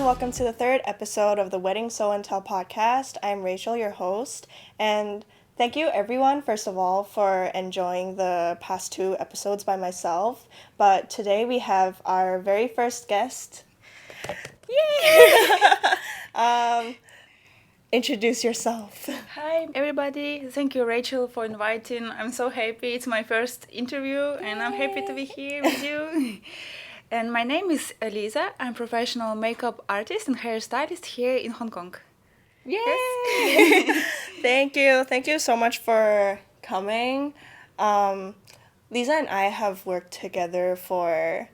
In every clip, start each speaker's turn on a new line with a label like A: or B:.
A: welcome to the third episode of the Wedding Sew and Tell podcast. I'm Rachel, your host, and thank you everyone, first of all, for enjoying the past two episodes by myself. But today we have our very first guest. Yay! Introduce yourself.
B: Hi everybody, thank you Rachel for inviting. I'm so happy, it's my first interview and I'm happy to be here with you. And my name is Liza, I'm professional makeup artist and hairstylist here in Hong Kong.
A: Yay! Yes. Thank you so much for coming. Liza and I have worked together for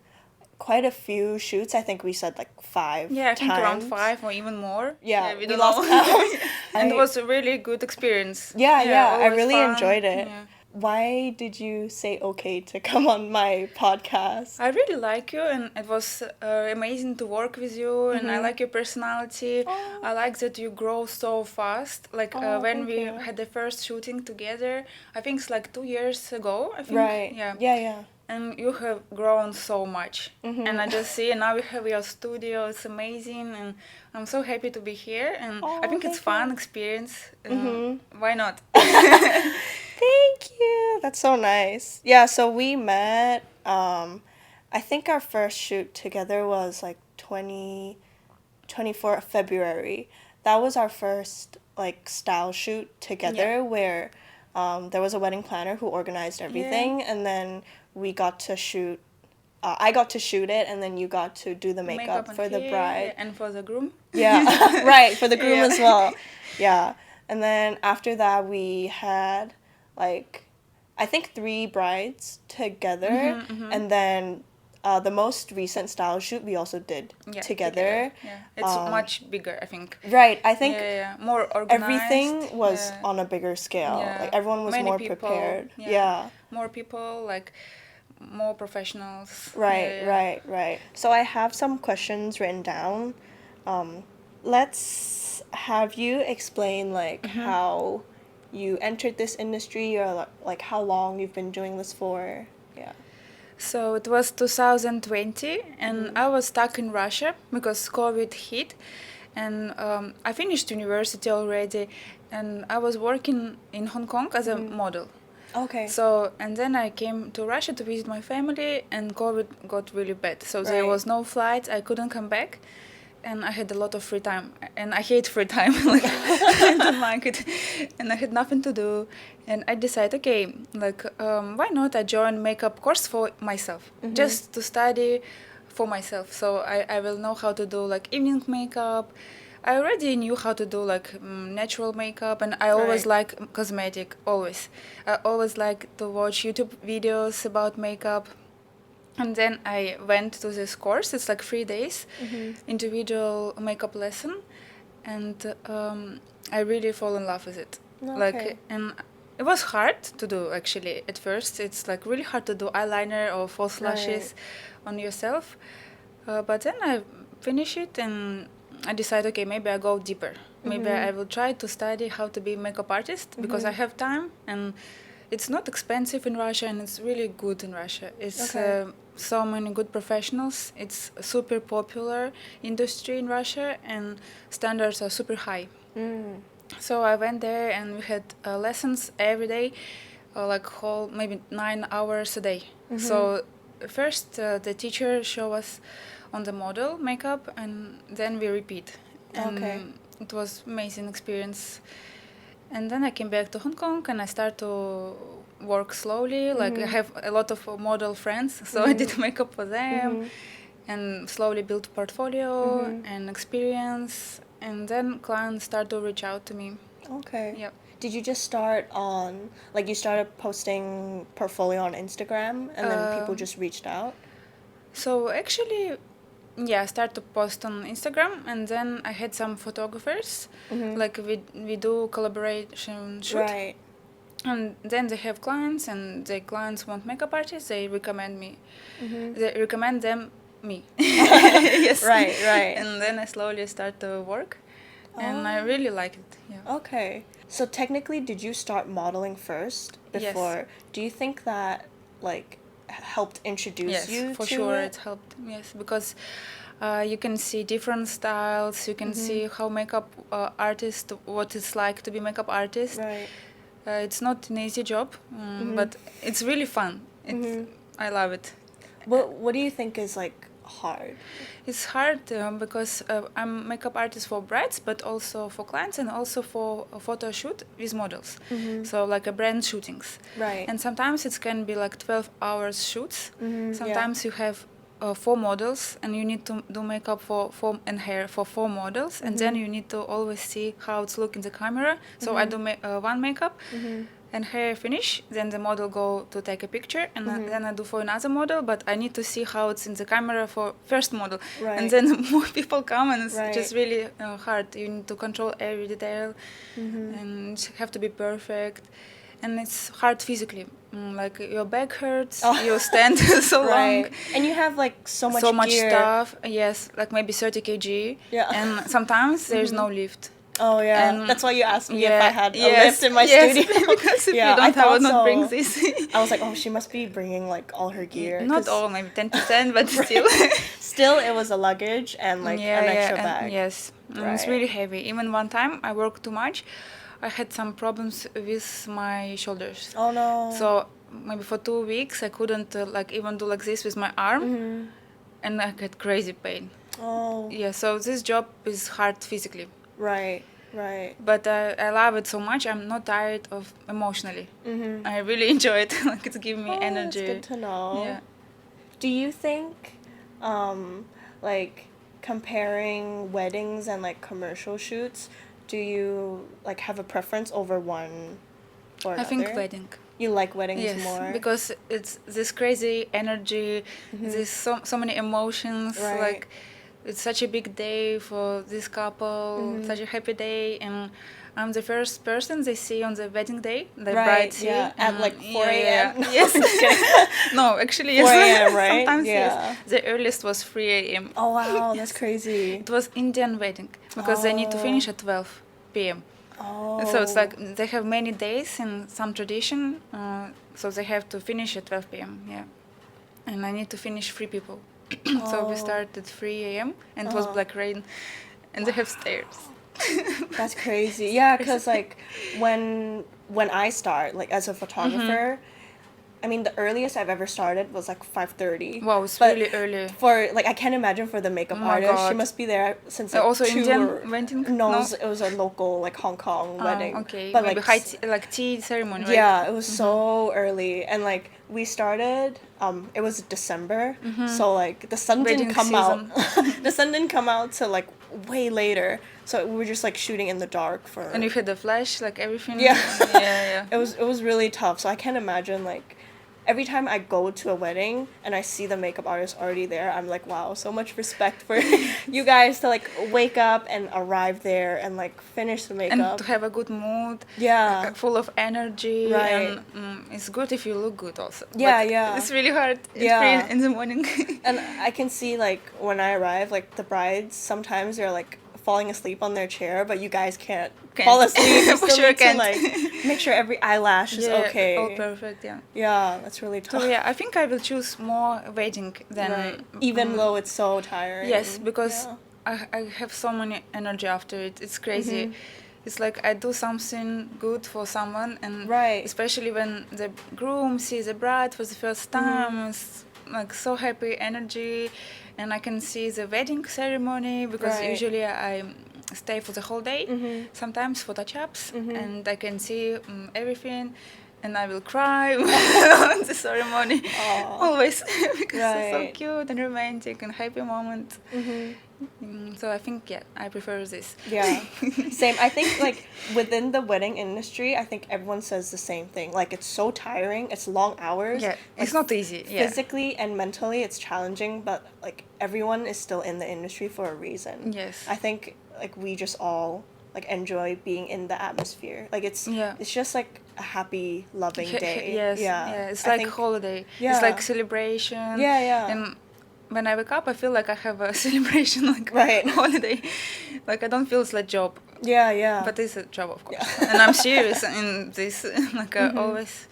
A: quite a few shoots. I think we said like 5
B: Yeah, I think
A: times.
B: around 5 or even more.
A: Yeah,
B: we
A: we lost count.
B: And it was a really good experience.
A: Yeah, I
B: always
A: really
B: fun.
A: enjoyed it.
B: Yeah.
A: Why did you say okay to come on my podcast?
B: I really like you and it was amazing to work with you and I like your personality.
A: Oh.
B: I like that you grow so fast. Like when
A: thank
B: we
A: you.
B: had the first shooting together, I think it's like 2 years ago, I think.
A: Right. Yeah.
B: And you have grown so much. And I just see, and now we have your studio, it's amazing and I'm so happy to be here and I think it's fun experience. Why not?
A: Thank you. That's so nice. Yeah, so we met, I think our first shoot together was like 24 February. That was our first like style shoot together where there was a wedding planner who organized everything and then we got to shoot, I got to shoot it and then you got to do the makeup for the bride.
B: And for the groom.
A: Yeah, right, for the groom as well. Yeah, and then after that we had like, I think 3 brides together, and then the most recent style shoot we also did together.
B: Yeah, it's much bigger, I think.
A: Right, I think
B: more organized.
A: everything was on a bigger scale.
B: Yeah.
A: Like everyone was
B: Many
A: more
B: people,
A: prepared.
B: More people, like more professionals.
A: Right. So I have some questions written down. Let's have you explain like how you entered this industry or like how long you've been doing this for. Yeah.
B: So it was 2020 and I was stuck in Russia because COVID hit and I finished university already and I was working in Hong Kong as a model.
A: Okay.
B: So, and then I came to Russia to visit my family and COVID got really bad. So there was no flights, I couldn't come back. And I had a lot of free time, and I hate free time. Like, I don't like it, and I had nothing to do. And I decided, okay, like, why not I join makeup course for myself, just to study for myself. So I will know how to do like evening makeup. I already knew how to do like natural makeup, and I always like cosmetic. Always, I always like to watch YouTube videos about makeup. And then I went to this course. It's like 3 days, individual makeup lesson, and I really fall in love with it.
A: Okay.
B: Like, and it was hard to do actually at first. It's like really hard to do eyeliner or false lashes on yourself. But then I finished it and I decided, okay, maybe I go deeper. Maybe I will try to study how to be a makeup artist because I have time and it's not expensive in Russia and it's really good in Russia. It's so many good professionals. It's a super popular industry in Russia and standards are super high. So I went there and we had lessons every day, like whole maybe 9 hours a day. So first the teacher show us on the model makeup and then we repeat. And it was amazing experience. And then I came back to Hong Kong and I started to work slowly. Like I have a lot of model friends, so I did makeup for them and slowly built portfolio and experience. And then clients start to reach out to me.
A: Okay.
B: Yep.
A: Did you just start on, like you started posting portfolio on Instagram and then people just reached out?
B: So actually, I started to post on Instagram and then I had some photographers. Like we do collaboration shoot.
A: Right.
B: And then they have clients and the clients want makeup artists, they recommend me. They recommend them me. Yes.
A: Right.
B: And then I slowly start to work and I really like it. Yeah.
A: Okay. So technically, did you start modeling first before?
B: Yes.
A: Do you think that like helped introduce you
B: for
A: to
B: sure
A: it?
B: it helped. Yes, because You can see different styles. You can see how makeup artist, what it's like to be makeup artist.
A: Right.
B: It's not an easy job, but it's really fun. I love it.
A: What do you think is like hard?
B: It's hard because I'm makeup artist for brides, but also for clients and also for a photo shoot with models. So like a brand shootings.
A: Right.
B: And sometimes it can be like 12 hours shoots.
A: Yeah.
B: Sometimes you have 4 models and you need to do makeup for and hair for 4 models, and then you need to always see how it's look in the camera. So I do one makeup and hair finish, then the model go to take a picture, and then I do for another model, but I need to see how it's in the camera for first model.
A: Right.
B: And then more people come, and it's
A: Right.
B: just really hard. You need to control every detail and have to be perfect, and it's hard physically. Like your back hurts, you stand so long.
A: Right. And you have like so much gear.
B: Stuff. Yes, like maybe 30 kg.
A: Yeah.
B: And sometimes there's no lift.
A: Oh yeah,
B: And
A: that's why you asked me if I had a
B: yes,
A: lift in my
B: yes,
A: studio.
B: because if
A: Yeah,
B: you don't
A: I
B: have, I
A: thought
B: would not bring
A: so.
B: this.
A: I was like, oh, she must be bringing like all her gear.
B: Not
A: 'cause
B: all, maybe 10%, but still.
A: Still, it was a luggage and like an extra bag.
B: Yes, it's really heavy. Even one time I worked too much. I had some problems with my shoulders.
A: Oh no.
B: So maybe for 2 weeks I couldn't like even do like this with my arm, and I had crazy pain.
A: Oh.
B: Yeah, so this job is hard physically.
A: Right. Right.
B: But I love it so much. I'm not tired of emotionally. I really enjoy it. Like it's giving me energy.
A: That's good to know.
B: Yeah.
A: Do you think, like, comparing weddings and like commercial shoots, do you like have a preference over one or another?
B: I think wedding.
A: You like weddings
B: Yes,
A: more?
B: because it's this crazy energy. There's so many emotions.
A: Right.
B: Like it's such a big day for this couple. Such a happy day, and I'm the first person they see on the wedding day. The bride see
A: at like 4 a.m.
B: Yes. No, actually, yes.
A: 4 a.m., right?
B: Sometimes
A: Yeah.
B: yes. The earliest was 3 a.m.
A: Oh wow, that's crazy.
B: It was Indian wedding because they need to finish at 12 p.m.
A: Oh.
B: So it's like they have many days in some tradition, so they have to finish at 12 p.m. Yeah, and I need to finish 3 people. So we started at 3 a.m. and it was black rain, and they have stairs.
A: That's crazy. Yeah, because like when I start like as a photographer, I mean the earliest I've ever started was like 5:30.
B: Wow, it's
A: But
B: really early.
A: For like I can't imagine for the makeup
B: Oh my
A: artist, she
B: God.
A: must be there since like
B: Also
A: 2
B: Indian
A: or-
B: wedding?
A: No,
B: No?
A: it was a local like Hong Kong wedding.
B: Okay,
A: But
B: maybe
A: like
B: high tea, like tea ceremony, right?
A: yeah, it was so early, and like we started. It was December, so like the sun
B: Wedding
A: didn't come
B: season.
A: out. The sun didn't come out till like way later, so we were just like shooting in the dark for.
B: And you had the flash, like everything.
A: Yeah.
B: Yeah.
A: It was really tough. So I can't imagine like every time I go to a wedding and I see the makeup artist already there, I'm like, wow, so much respect for you guys to like wake up and arrive there and like finish the makeup.
B: And to have a good mood.
A: Yeah.
B: Full of energy.
A: Right.
B: And it's good if you look good also.
A: Yeah,
B: But
A: yeah.
B: It's really hard. It's
A: Yeah.
B: 3 in the morning.
A: And I can see like when I arrive, like the brides sometimes they're like falling asleep on their chair, but you guys can't fall asleep. You
B: For
A: still
B: sure
A: need to
B: can't.
A: like make sure every eyelash is okay.
B: All perfect, yeah.
A: Yeah, that's really tough.
B: So yeah, I think I will choose more wedding than
A: Right. Even though it's so tiring.
B: yes, because
A: yeah.
B: I have so many energy after it. It's crazy. It's like I do something good for someone, and
A: Right.
B: especially when the groom sees the bride for the first time, it's like so happy energy, and I can see the wedding ceremony because
A: Right.
B: usually I stay for the whole day, sometimes for touch-ups, and I can see everything. And I will cry on the ceremony, always, because it's so
A: Right.
B: cute and romantic and happy moment. So I think, yeah, I prefer this.
A: Yeah. Same. I think like within the wedding industry, I think everyone says the same thing. Like it's so tiring. It's long hours.
B: Yeah, it's not easy. Yeah.
A: Physically and mentally, it's challenging. But like everyone is still in the industry for a reason.
B: Yes.
A: I think like we just all like enjoy being in the atmosphere. Like it's just like a happy, loving day.
B: Yes.
A: Yeah.
B: Yeah. It's
A: I
B: like
A: think-
B: holiday.
A: Yeah.
B: It's like celebration.
A: Yeah, yeah.
B: And when I wake up, I feel like I have a celebration, like
A: Right.
B: holiday. Like I don't feel it's like job,
A: Yeah, yeah.
B: but it's a job, of course. And I'm serious in this. Like I always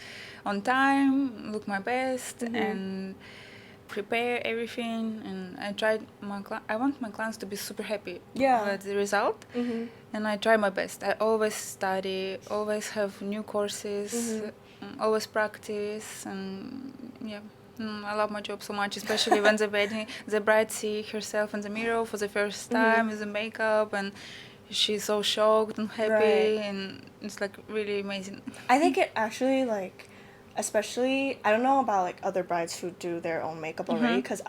B: on time, look my best, and prepare everything, and I want my clients to be super happy
A: Yeah.
B: with the result.
A: Mm-hmm.
B: And I try my best. I always study, always have new courses, always practice, and yeah. I love my job so much, especially when the bride see herself in the mirror for the first time with the makeup, and she's so shocked and happy,
A: Right.
B: and it's like really amazing.
A: I think it actually, like, especially, I don't know about like other brides who do their own makeup already, because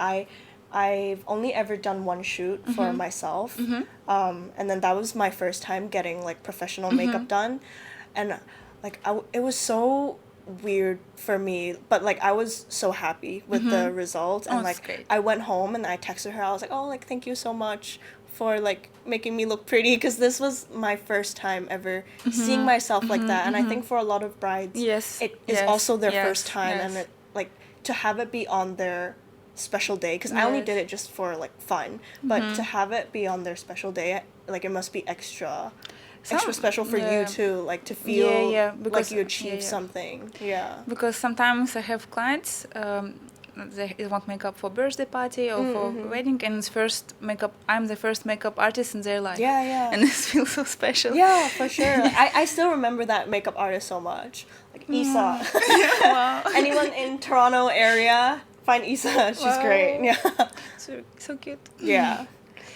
A: I've only ever done one shoot for myself, and then that was my first time getting like professional makeup done, and like it was so weird for me, but like I was so happy with the results, and
B: that's
A: like
B: great.
A: I went home and I texted her. I was like, oh, like thank you so much for like making me look pretty, because this was my first time ever seeing myself like that, and I think for a lot of brides,
B: Yes,
A: it is
B: yes,
A: also their
B: yes,
A: first time,
B: yes.
A: and it like to have it be on their special day, because I only
B: Yes.
A: did it just for like fun, but to have it be on their special day, like it must be extra special for you too, like to feel
B: because,
A: like you achieved something.
B: Because sometimes I have clients, they want makeup for birthday party or for wedding, and it's I'm the first makeup artist in their life. And it feels so special.
A: Yeah, for sure. I still remember that makeup artist so much. Like Isa.
B: Wow.
A: Anyone in Toronto area, find Isa. She's great. Yeah.
B: So cute.
A: Yeah.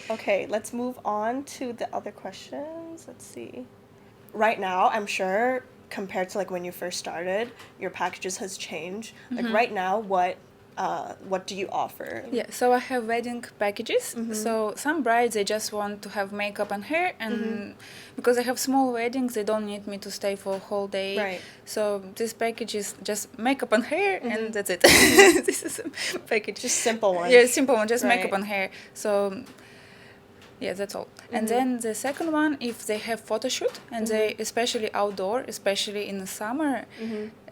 A: Okay, let's move on to the other questions. Let's see. Right now, I'm sure compared to like when you first started, your packages has changed. Like right now, what do you offer?
B: Yeah, so I have wedding packages. So some brides, they just want to have makeup and hair, and because I have small weddings, they don't need me to stay for a whole day.
A: Right.
B: So this package is just makeup and hair, and that's it. This is a package.
A: Just simple one.
B: Yeah, simple one, just
A: Right.
B: makeup and hair. So yeah, that's all. And then the second one, if they have photo shoot, and they, especially outdoor, especially in the summer,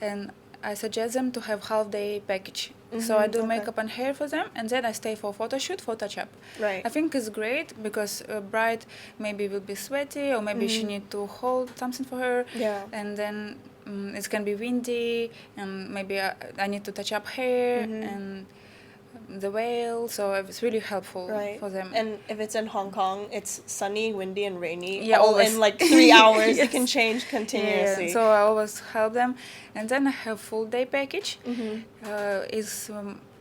B: and I suggest them to have half-day package. So I do makeup and hair for them, and then I stay for photo shoot, for touch-up.
A: Right.
B: I think it's great because a bride maybe will be sweaty, or maybe she need to hold something for her.
A: Yeah.
B: And then it can be windy, and maybe I need to touch up hair and the veil. So it's really helpful for them.
A: And if it's in Hong Kong, it's sunny, windy, and rainy.
B: Yeah,
A: all
B: always.
A: in like 3 hours.
B: Yes.
A: It can change continuously.
B: Yeah, so I always help them. And then I have full day package. Is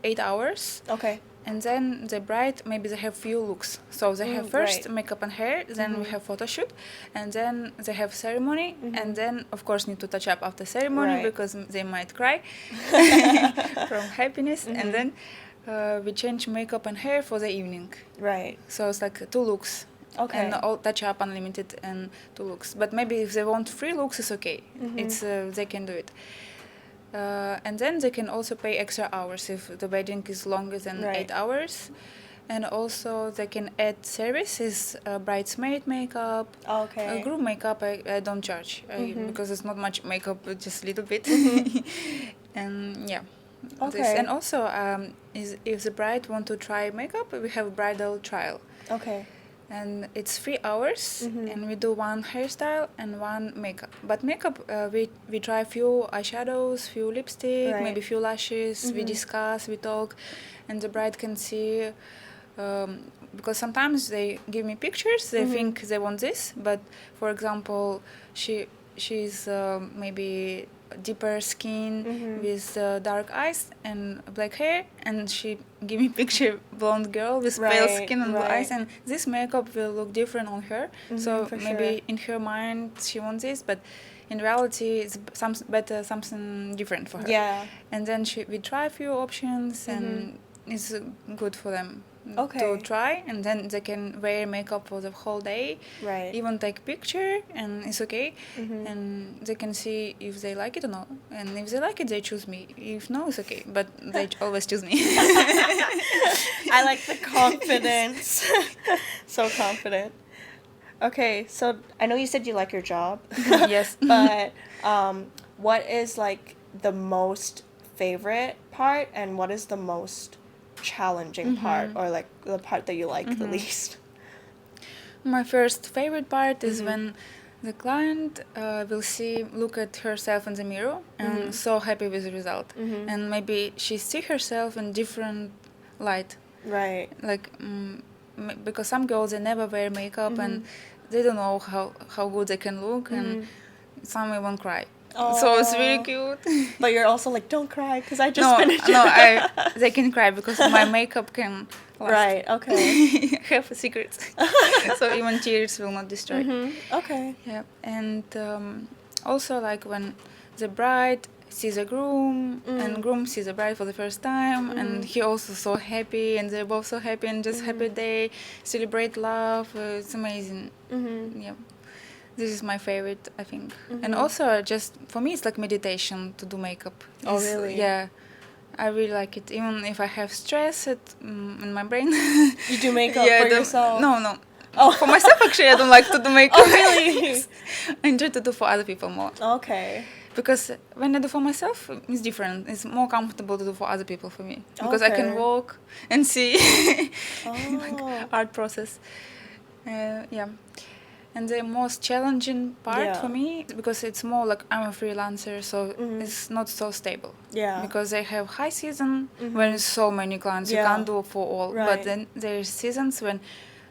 B: 8 hours.
A: Okay.
B: And then the bride, maybe they have few looks. So they have first makeup and hair, then we have photo shoot, and then they have ceremony, and then of course need to touch up after ceremony because they might cry from happiness. And then we change makeup and hair for the evening.
A: Right.
B: So it's like 2 looks.
A: Okay.
B: And all touch up unlimited and 2 looks. But maybe if they want 3 looks, it's okay. It's they can do it. And then they can also pay extra hours if the wedding is longer than 8 hours. And also they can add services, bridesmaid makeup, groom makeup. I don't charge because it's not much makeup, just a little bit. And yeah.
A: Okay.
B: And also, if the bride want to try makeup, we have bridal trial.
A: Okay.
B: And it's 3 hours, and we do 1 hairstyle and 1 makeup. But makeup, we try few eyeshadows, few lipstick, maybe few lashes. We discuss, we talk, and the bride can see. Because sometimes they give me pictures, they think they want this, but for example, she's maybe deeper skin with dark eyes and black hair, and she give me picture blonde girl with pale skin and blue eyes, and this makeup will look different on her. So maybe in her mind she wants this, but in reality it's something different for her.
A: Yeah.
B: And then we try a few options, and it's good for them to try, and then they can wear makeup for the whole day, even take picture, and it's okay. And they can see if they like it or not, and if they like it, they choose me. If no, it's okay, but they always choose me.
A: I like the confidence. So confident. Okay, so I know you said you like your job.
B: Yes.
A: But what is like the most favorite part, and what is the most challenging part, or like the part that you like the least?
B: My first favorite part is when the client will look at herself in the mirror and so happy with the result, and maybe she see herself in different light.
A: Right.
B: Like because some girls, they never wear makeup and they don't know how good they can look, and some even cry. So it's really cute.
A: But you're also like, don't cry, because I just
B: No,
A: finished.
B: they can cry because my makeup can last.
A: Right. Okay.
B: I have a secret. So even tears will not destroy.
A: Okay.
B: Yeah, and also like when the bride sees a groom and groom sees a bride for the first time, and he also so happy, and they're both so happy, and just happy day, celebrate love. It's amazing. Yeah, this is my favorite, I think. And also, just for me, it's like meditation to do makeup.
A: Oh, really?
B: Yeah. I really like it, even if I have stress in my brain.
A: You do makeup for yourself?
B: No. Oh, for myself, actually, I don't like to do makeup.
A: Oh, really?
B: I enjoy to do for other people more.
A: Okay.
B: Because when I do for myself, it's different. It's more comfortable to do for other people for me. Because I can walk and see like art process. Yeah. And the most challenging part for me, because it's more like I'm a freelancer, so it's not so stable.
A: Yeah.
B: Because I have high season when there's so many clients, you can't do for all.
A: Right.
B: But then there's seasons when,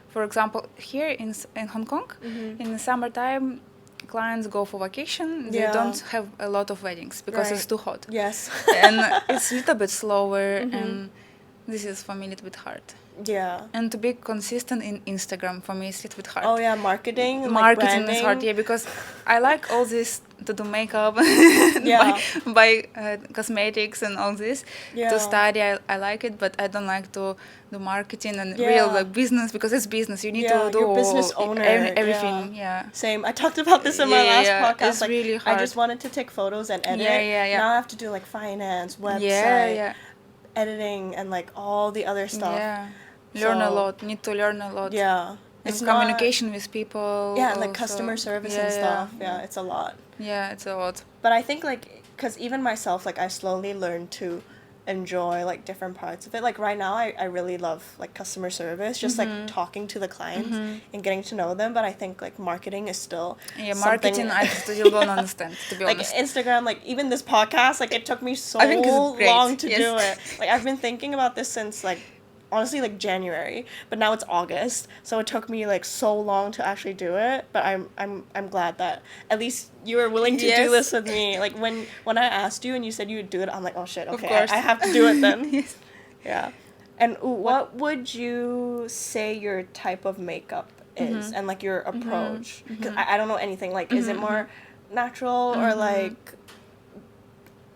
B: for example, here in Hong Kong, in the summertime, clients go for vacation. They don't have a lot of weddings because it's too hot.
A: Yes.
B: And it's a little bit slower, and this is for me a little bit hard.
A: Yeah.
B: And to be consistent in Instagram for me is a little bit hard.
A: Oh yeah, marketing
B: Is hard, yeah, because I like all this to do makeup, buy cosmetics and all this. To study, I like it, but I don't like to do marketing and real like business, because it's business. You need to do
A: you're business owner,
B: everything. Yeah.
A: Same. I talked about this in my last podcast.
B: It's really hard.
A: I just wanted to take photos and edit. Now I have to do like finance, website, editing, and like all the other stuff.
B: Yeah. Learn a lot. Need to learn a lot.
A: Yeah.
B: It's communication with people.
A: Yeah, and like customer service and stuff. Yeah, it's a lot.
B: Yeah, it's a lot.
A: But I think like, because even myself, like I slowly learned to enjoy like different parts of it. Like right now I really love like customer service, just like talking to the clients and getting to know them. But I think like marketing is still
B: marketing I still don't understand, to be honest.
A: Like Instagram, like even this podcast, like it took me so long to do it. Like I've been thinking about this since like honestly like January, but now it's August, so it took me like so long to actually do it. But I'm glad that at least you were willing to do this with me. Like when I asked you and you said you would do it, I'm like, oh shit, okay, I have to do it then. Yeah. And what would you say your type of makeup is and like your approach? Because I don't know anything. Like, is it more natural or like?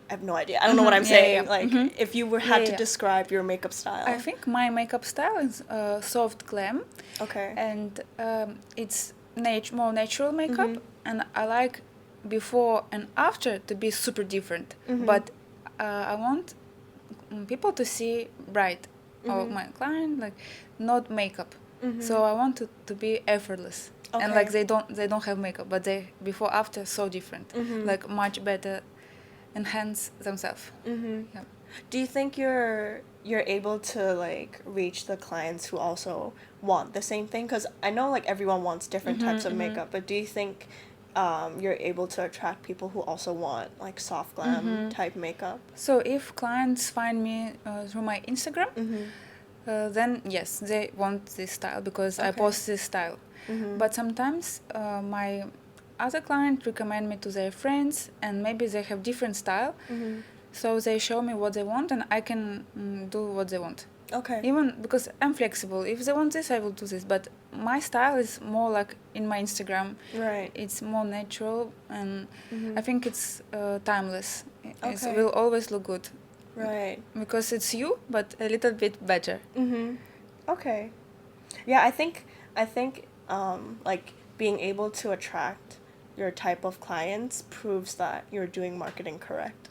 A: I have no idea. I don't know what I'm saying. Like, if you had to describe your makeup style.
B: I think my makeup style is soft glam.
A: Okay.
B: And it's more natural makeup. And I like before and after to be super different. But I want people to see bright of my client, like not makeup. So I want it to be effortless. Okay. And like they don't have makeup, but they before after so different. Like much better. Enhance themselves. Yeah.
A: Do you think you're able to like reach the clients who also want the same thing? Because I know like everyone wants different types of makeup, but do you think you're able to attract people who also want like soft glam type makeup?
B: So if clients find me through my Instagram, then yes, they want this style because I post this style. But sometimes my other clients recommend me to their friends, and maybe they have different style, so they show me what they want, and I can do what they want.
A: Okay.
B: Even because I'm flexible. If they want this, I will do this. But my style is more like in my Instagram.
A: Right.
B: It's more natural, and I think it's timeless. It
A: Okay.
B: will always look good.
A: Right.
B: Because it's you, but a little bit better.
A: Okay. Yeah, I think like being able to attract your type of clients proves that you're doing marketing correct.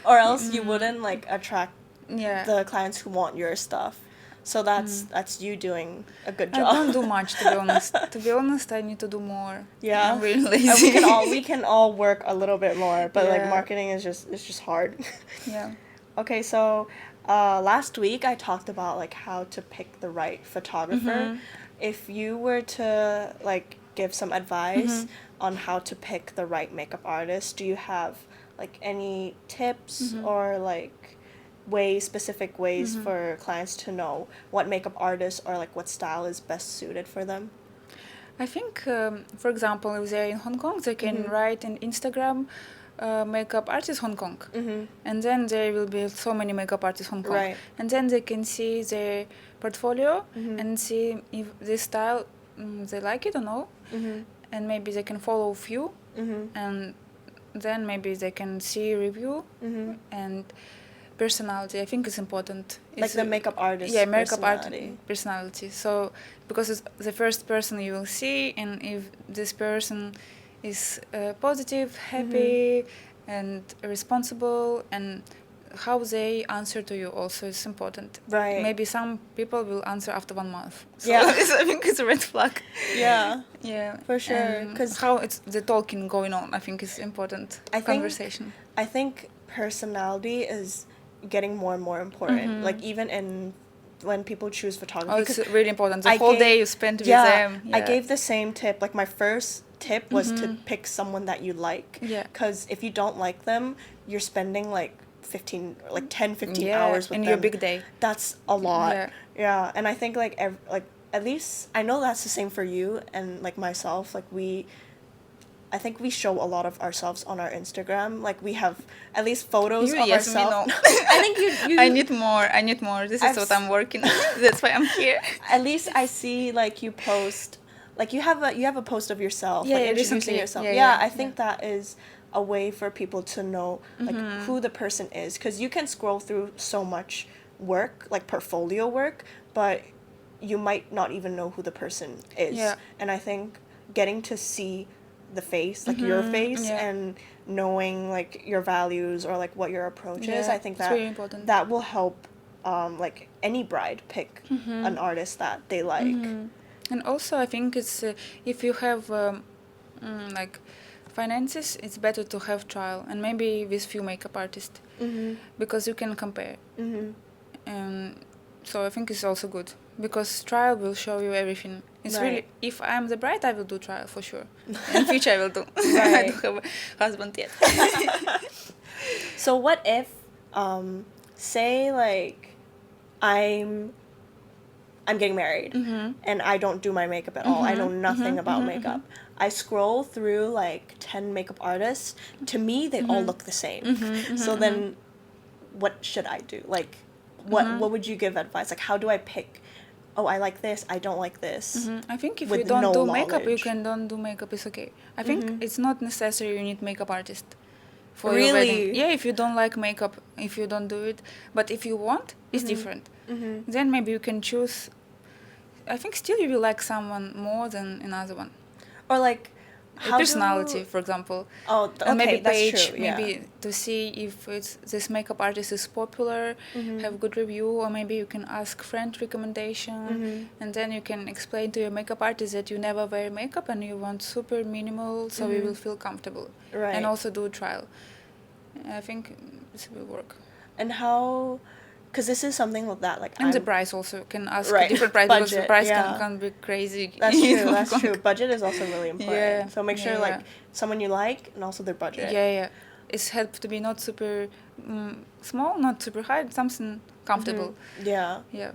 A: Or else you wouldn't like attract the clients who want your stuff. So that's you doing a good job.
B: I don't do much, to be honest. To be honest, I need to do more.
A: Yeah.
B: I'm really lazy.
A: We can all work a little bit more, but like marketing is just hard.
B: Yeah.
A: Okay, so last week I talked about like how to pick the right photographer. If you were to like give some advice on how to pick the right makeup artist, do you have like any tips or like specific ways for clients to know what makeup artist or like what style is best suited for them?
B: I think, for example, if they're in Hong Kong, they can write in Instagram makeup artist Hong Kong. And then there will be so many makeup artists Hong Kong.
A: Right.
B: And then they can see their portfolio and see if this style, they like it or no. And maybe they can follow a few. And then maybe they can see review and personality. I think it's important.
A: Like the makeup artist
B: makeup
A: personality.
B: Personality. So because it's the first person you will see, and if this person is positive, happy, and responsible, and how they answer to you also is important.
A: Right.
B: Maybe some people will answer after 1 month. So
A: Yeah.
B: I think it's a red flag.
A: Yeah.
B: Yeah.
A: For sure.
B: Because how it's the talking going on, I think is important. Conversation.
A: I think personality is getting more and more important. Like even when people choose photography.
B: Oh, it's really important. The whole day you spend with them.
A: Yeah. I gave the same tip. Like my first tip was to pick someone that you like.
B: Yeah.
A: Because if you don't like them, you're spending like 10, 15 hours with
B: in
A: them.
B: your big day.
A: That's a lot.
B: Yeah.
A: Yeah. And I think like at least I know that's the same for you and like myself. Like I think we show a lot of ourselves on our Instagram. Like we have at least photos of ourselves.
B: No.
A: I think you
B: I need more. This is what I'm working on. That's why I'm here.
A: At least I see like you post, like you have a post of yourself, like introducing
B: recently.
A: yourself.
B: Yeah,
A: I think that is a way for people to know like who the person is, because you can scroll through so much work, like portfolio work, but you might not even know who the person is.
B: Yeah.
A: And I think getting to see the face, like your face, and knowing like your values or like what your approach is, I think that
B: really important.
A: that will help like any bride pick an artist that they like.
B: And also I think it's if you have like finances, it's better to have trial, and maybe with few makeup artists, because you can compare. And so I think it's also good, because trial will show you everything. It's really, if I'm the bride, I will do trial for sure. In future I will do. I don't have a husband yet.
A: So what if, say like I'm getting married and I don't do my makeup at all. I know nothing about makeup. I scroll through like 10 makeup artists. To me, they all look the same. So then what should I do? Like what would you give advice? Like how do I pick, oh, I like this, I don't like this?
B: I think if you don't do makeup, you can don't do makeup, it's okay. I think it's not necessary you need makeup artist for your wedding. Yeah, if you don't like makeup, if you don't do it. But if you want, it's different. Then maybe you can choose. I think still you will like someone more than another one.
A: Or like
B: personality, for example.
A: Oh, okay,
B: and maybe
A: that's
B: page,
A: true. Yeah.
B: Maybe to see if this makeup artist is popular, have good review, or maybe you can ask friend recommendation, and then you can explain to your makeup artist that you never wear makeup and you want super minimal, so you will feel comfortable.
A: Right.
B: And also do a trial. I think this will work.
A: And how? Because this is something like that, like.
B: And the price also can ask a different price.
A: Budget,
B: because the price can be crazy.
A: That's true. That's true. Budget is also really important.
B: Yeah.
A: So make sure like someone you like and also their budget.
B: Yeah. It's helped to be not super small, not super high, something comfortable.
A: Yeah.
B: Yeah.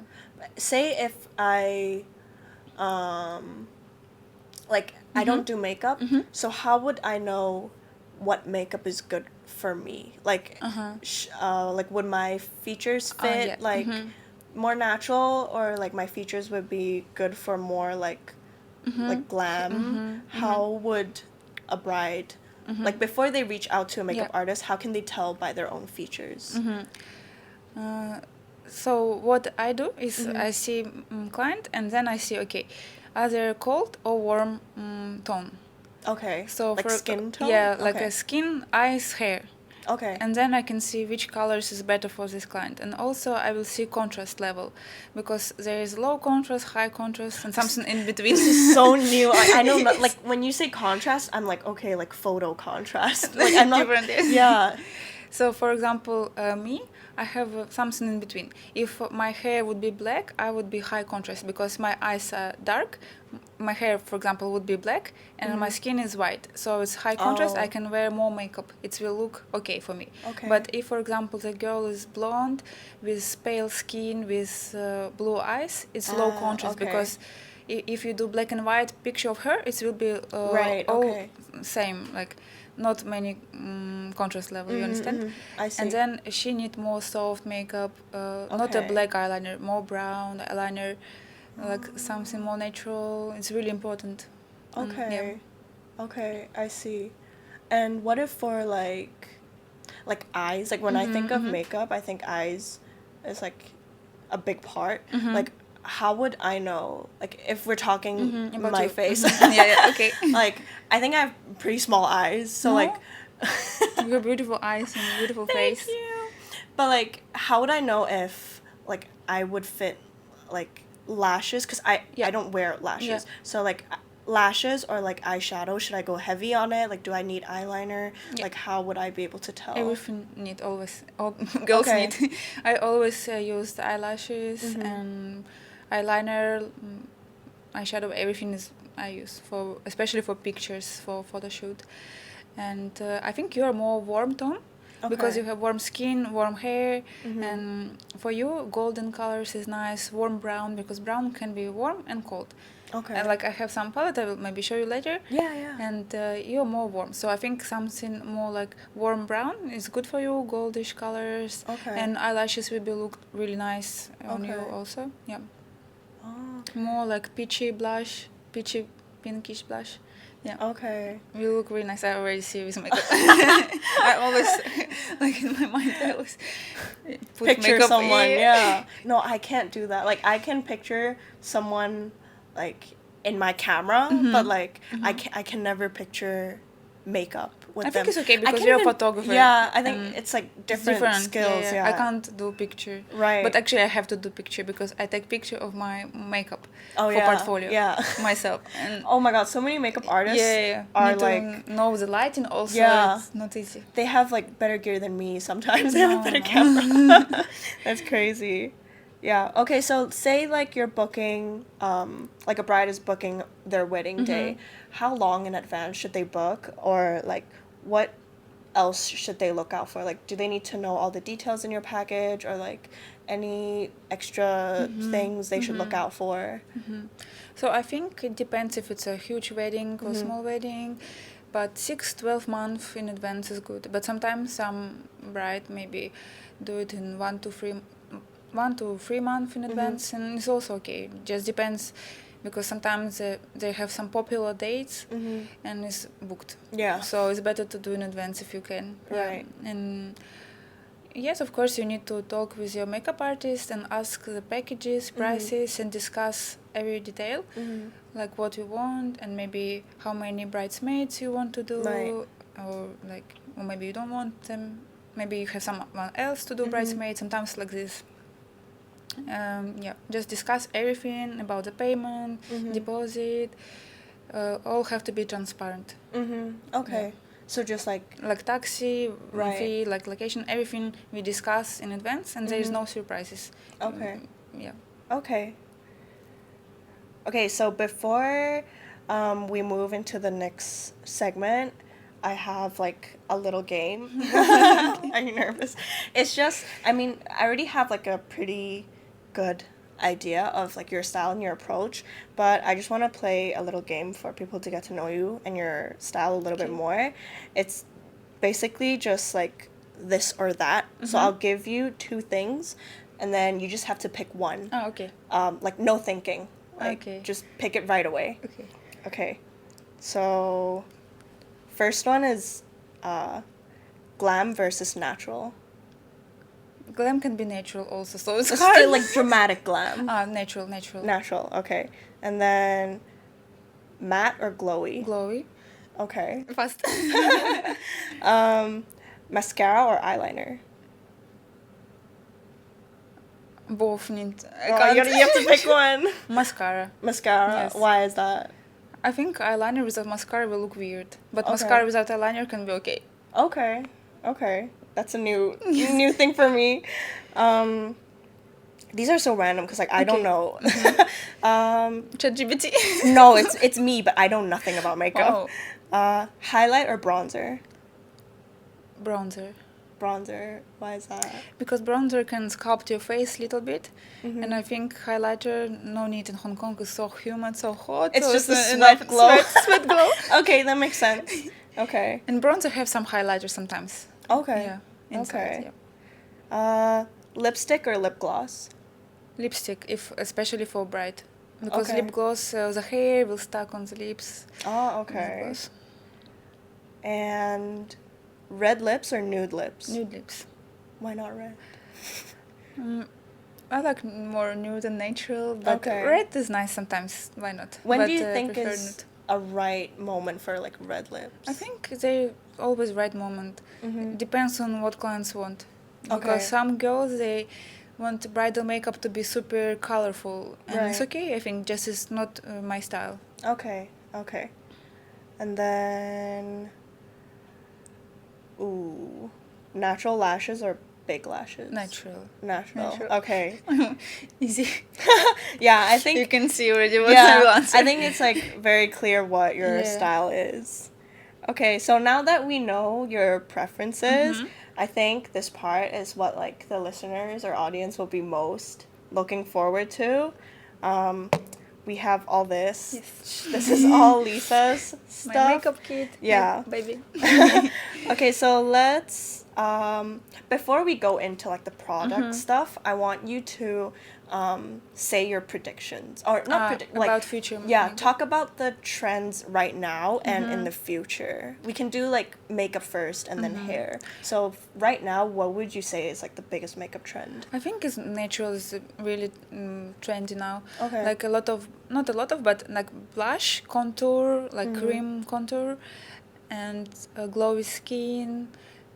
A: Say if I, like I don't do makeup, so how would I know what makeup is good for me? Like, like would my features fit like more natural, or like my features would be good for more like glam? How would a bride like before they reach out to a makeup artist, how can they tell by their own features?
B: So what I do is I see client, and then I see, okay, are they cold or warm tone?
A: Okay.
B: So
A: like
B: for
A: skin tone?
B: Yeah, like a skin, eyes, hair.
A: Okay.
B: And then I can see which colors is better for this client. And also I will see contrast level, because there is low contrast, high contrast, and something in between.
A: This is so new. I know, like when you say contrast, I'm like, okay, like photo contrast. Like I'm not.
B: Different.
A: Yeah.
B: So, for example, me, I have something in between. If my hair would be black, I would be high contrast because my eyes are dark. My hair, for example, would be black, and my skin is white. So it's high contrast. I can wear more makeup. It will look okay for me.
A: Okay.
B: But if, for example, the girl is blonde with pale skin with blue eyes, it's low contrast because if you do black and white picture of her, it will be all same, like not many contrast level. You understand?
A: I see.
B: And then she need more soft makeup, not a black eyeliner, more brown eyeliner, like something more natural. It's really important.
A: Okay. Okay, I see. And what if for like eyes? Like when I think of makeup, I think eyes is like a big part. Like how would I know? Like if we're talking
B: about
A: my
B: you.
A: face.
B: Yeah, okay.
A: Like I think I have pretty small eyes, so
B: No?
A: like
B: You have beautiful eyes and beautiful
A: Thank
B: face.
A: you. But like how would I know if like I would fit like lashes, because I don't wear lashes.
B: Yeah.
A: So like lashes or like eyeshadow, should I go heavy on it? Like do I need eyeliner? Like how would I be able to tell?
B: Everything need always, all girls
A: Okay.
B: need. I always use the eyelashes and eyeliner, eyeshadow, everything is I use for, especially for pictures, for photo shoot. And I think you are more warm tone because you have warm skin, warm hair, and for you golden colors is nice, warm brown, because brown can be warm and cold.
A: Okay.
B: And like I have some palette, I will maybe show you later.
A: Yeah.
B: And you're more warm, so I think something more like warm brown is good for you, goldish colors.
A: Okay.
B: And eyelashes will be look really nice on you also. Yeah.
A: Oh.
B: More like peachy blush, peachy pinkish blush. Yeah.
A: Okay.
B: You look really nice. I already see you with makeup. I always, like in my mind, I always put
A: Picture
B: makeup.
A: someone, yeah. No, I can't do that. Like I can picture someone like in my camera, but like I can never picture makeup with
B: I
A: them.
B: think it's okay
A: I
B: because
A: can't
B: you're a
A: even-
B: photographer.
A: Yeah, I think it's like
B: It's
A: different skills. Yeah,
B: I can't do picture.
A: Right.
B: But actually, I have to do picture because I take picture of my makeup
A: Oh,
B: for
A: yeah.
B: portfolio.
A: Yeah.
B: Myself. And
A: Oh my god, so many makeup artists are
B: Need
A: like
B: to know the lighting also.
A: Yeah.
B: It's not easy.
A: they have like better gear than me sometimes. They have a better camera. That's crazy. Yeah. Okay, so say like you're booking like a bride is booking their wedding day. How long in advance should they book, or like what else should they look out for? Like do they need to know all the details in your package, or like any extra things they should look out for?
B: So I think it depends if it's a huge wedding or small wedding, but 6-12 months in advance is good. But sometimes some bride maybe do it in 1 to 3 months in advance, and it's also okay. Just depends, because sometimes they have some popular dates and it's booked.
A: Yeah.
B: So it's better to do in advance if you can.
A: Right.
B: Yeah. And yes, of course, you need to talk with your makeup artist and ask the packages, prices, and discuss every detail, like what you want and maybe how many bridesmaids you want to do,
A: Right.
B: or maybe you don't want them. Maybe you have someone else to do bridesmaids. Sometimes like this. Just discuss everything about the payment, deposit. All have to be transparent.
A: Okay. So just like
B: Taxi,
A: Right.
B: fee, like location, everything we discuss in advance, and there is no surprises.
A: okay.
B: Yeah.
A: Okay. Okay, so before we move into the next segment, I have like a little game. Are you nervous? It's just, I mean, I already have like a pretty good idea of like your style and your approach, but I just want to play a little game for people to get to know you and your style a little bit more. It's basically just like this or that. So I'll give you two things, and then you just have to pick one.
B: Oh, okay.
A: Like no thinking. Like
B: Okay.
A: just pick it right away.
B: Okay.
A: Okay. So first one is glam versus natural.
B: Glam can be natural also, so it's
A: It's
B: hard.
A: still like dramatic glam.
B: Natural.
A: Natural, okay. And then matte or glowy?
B: Glowy.
A: Okay.
B: Fast.
A: Mascara or eyeliner?
B: Both need.
A: Oh, you have to pick one.
B: Mascara.
A: Mascara.
B: Yes.
A: Why is that?
B: I think eyeliner without mascara will look weird, but
A: Okay.
B: mascara without eyeliner can be okay.
A: Okay. Okay. That's a new thing for me. These are so random because like I don't know.
B: ChatGPT.
A: No, it's me, but I know nothing about makeup.
B: Wow.
A: Highlight or bronzer?
B: Bronzer.
A: Bronzer. Why is that?
B: Because bronzer can sculpt your face a little bit,
A: Mm-hmm.
B: and I think highlighter, no need in Hong Kong, is so humid, so hot.
A: It's
B: so
A: just the
B: enough
A: sweat glow.
B: Sweat glow.
A: Okay, that makes sense. Okay.
B: And bronzer have some highlighter sometimes.
A: Okay.
B: Yeah. Inside.
A: Okay.
B: Yeah.
A: Lipstick or lip gloss?
B: Lipstick, especially for bright, because
A: Okay.
B: lip gloss, the hair will stuck on the lips.
A: Oh,
B: Lip
A: okay.
B: gloss.
A: And red lips or nude lips?
B: Nude lips.
A: Why not red?
B: I like more nude and natural, but
A: Okay.
B: red is nice sometimes. Why not?
A: When
B: but,
A: do you think
B: prefer
A: is
B: nude.
A: a right moment for like red lips?
B: I think they always right moment.
A: Mm-hmm.
B: Depends on what clients want.
A: Okay.
B: Because some girls, they want bridal makeup to be super colorful, and it's
A: Right.
B: okay. I think just is not my style.
A: Okay. Okay. And then, ooh, natural lashes or big lashes?
B: Natural.
A: Natural.
B: Natural.
A: Okay.
B: Easy.
A: Yeah, I think
B: You can see already what I
A: yeah,
B: will answer.
A: I think it's like very clear what your
B: Yeah.
A: style is. Okay, so now that we know your preferences,
B: Mhm.
A: I think this part is what like the listeners or audience will be most looking forward to. We have all this.
B: Yes.
A: This is all Lisa's stuff.
B: My makeup kit.
A: Yeah.
B: Baby.
A: Okay, so let's before we go into like the product
B: Mhm.
A: stuff, I want you to say your predictions or not predict like
B: about future.
A: yeah,
B: makeup.
A: talk about the trends right now and in
B: Mhm.
A: the future. We can do like makeup first and then
B: Mhm.
A: hair. So right now, what would you say is like the biggest makeup trend?
B: I think it's natural is really trendy now.
A: Okay.
B: Like not a lot of, but like blush, contour, like
A: Mhm.
B: cream contour, and glowy skin,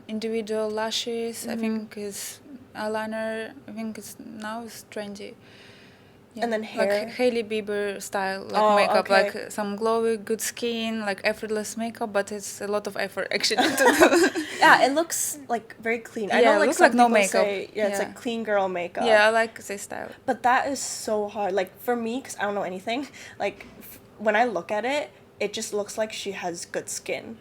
B: individual lashes. I
A: Mhm.
B: think is eyeliner. I think it's now is trendy. Yeah.
A: And then hair?
B: Like Hailey Bieber style, like
A: Oh,
B: makeup,
A: okay.
B: like some glowy, good skin, like effortless makeup, but it's a lot of effort actually to do.
A: Yeah, it looks like very clean. I
B: Yeah,
A: know
B: it
A: like
B: looks
A: some
B: like no
A: people
B: makeup.
A: say yeah, it's
B: Yeah.
A: like clean girl makeup.
B: Yeah, I like this style.
A: But that is so hard. Like for me, because I don't know anything, like when I look at it, it just looks like she has good skin.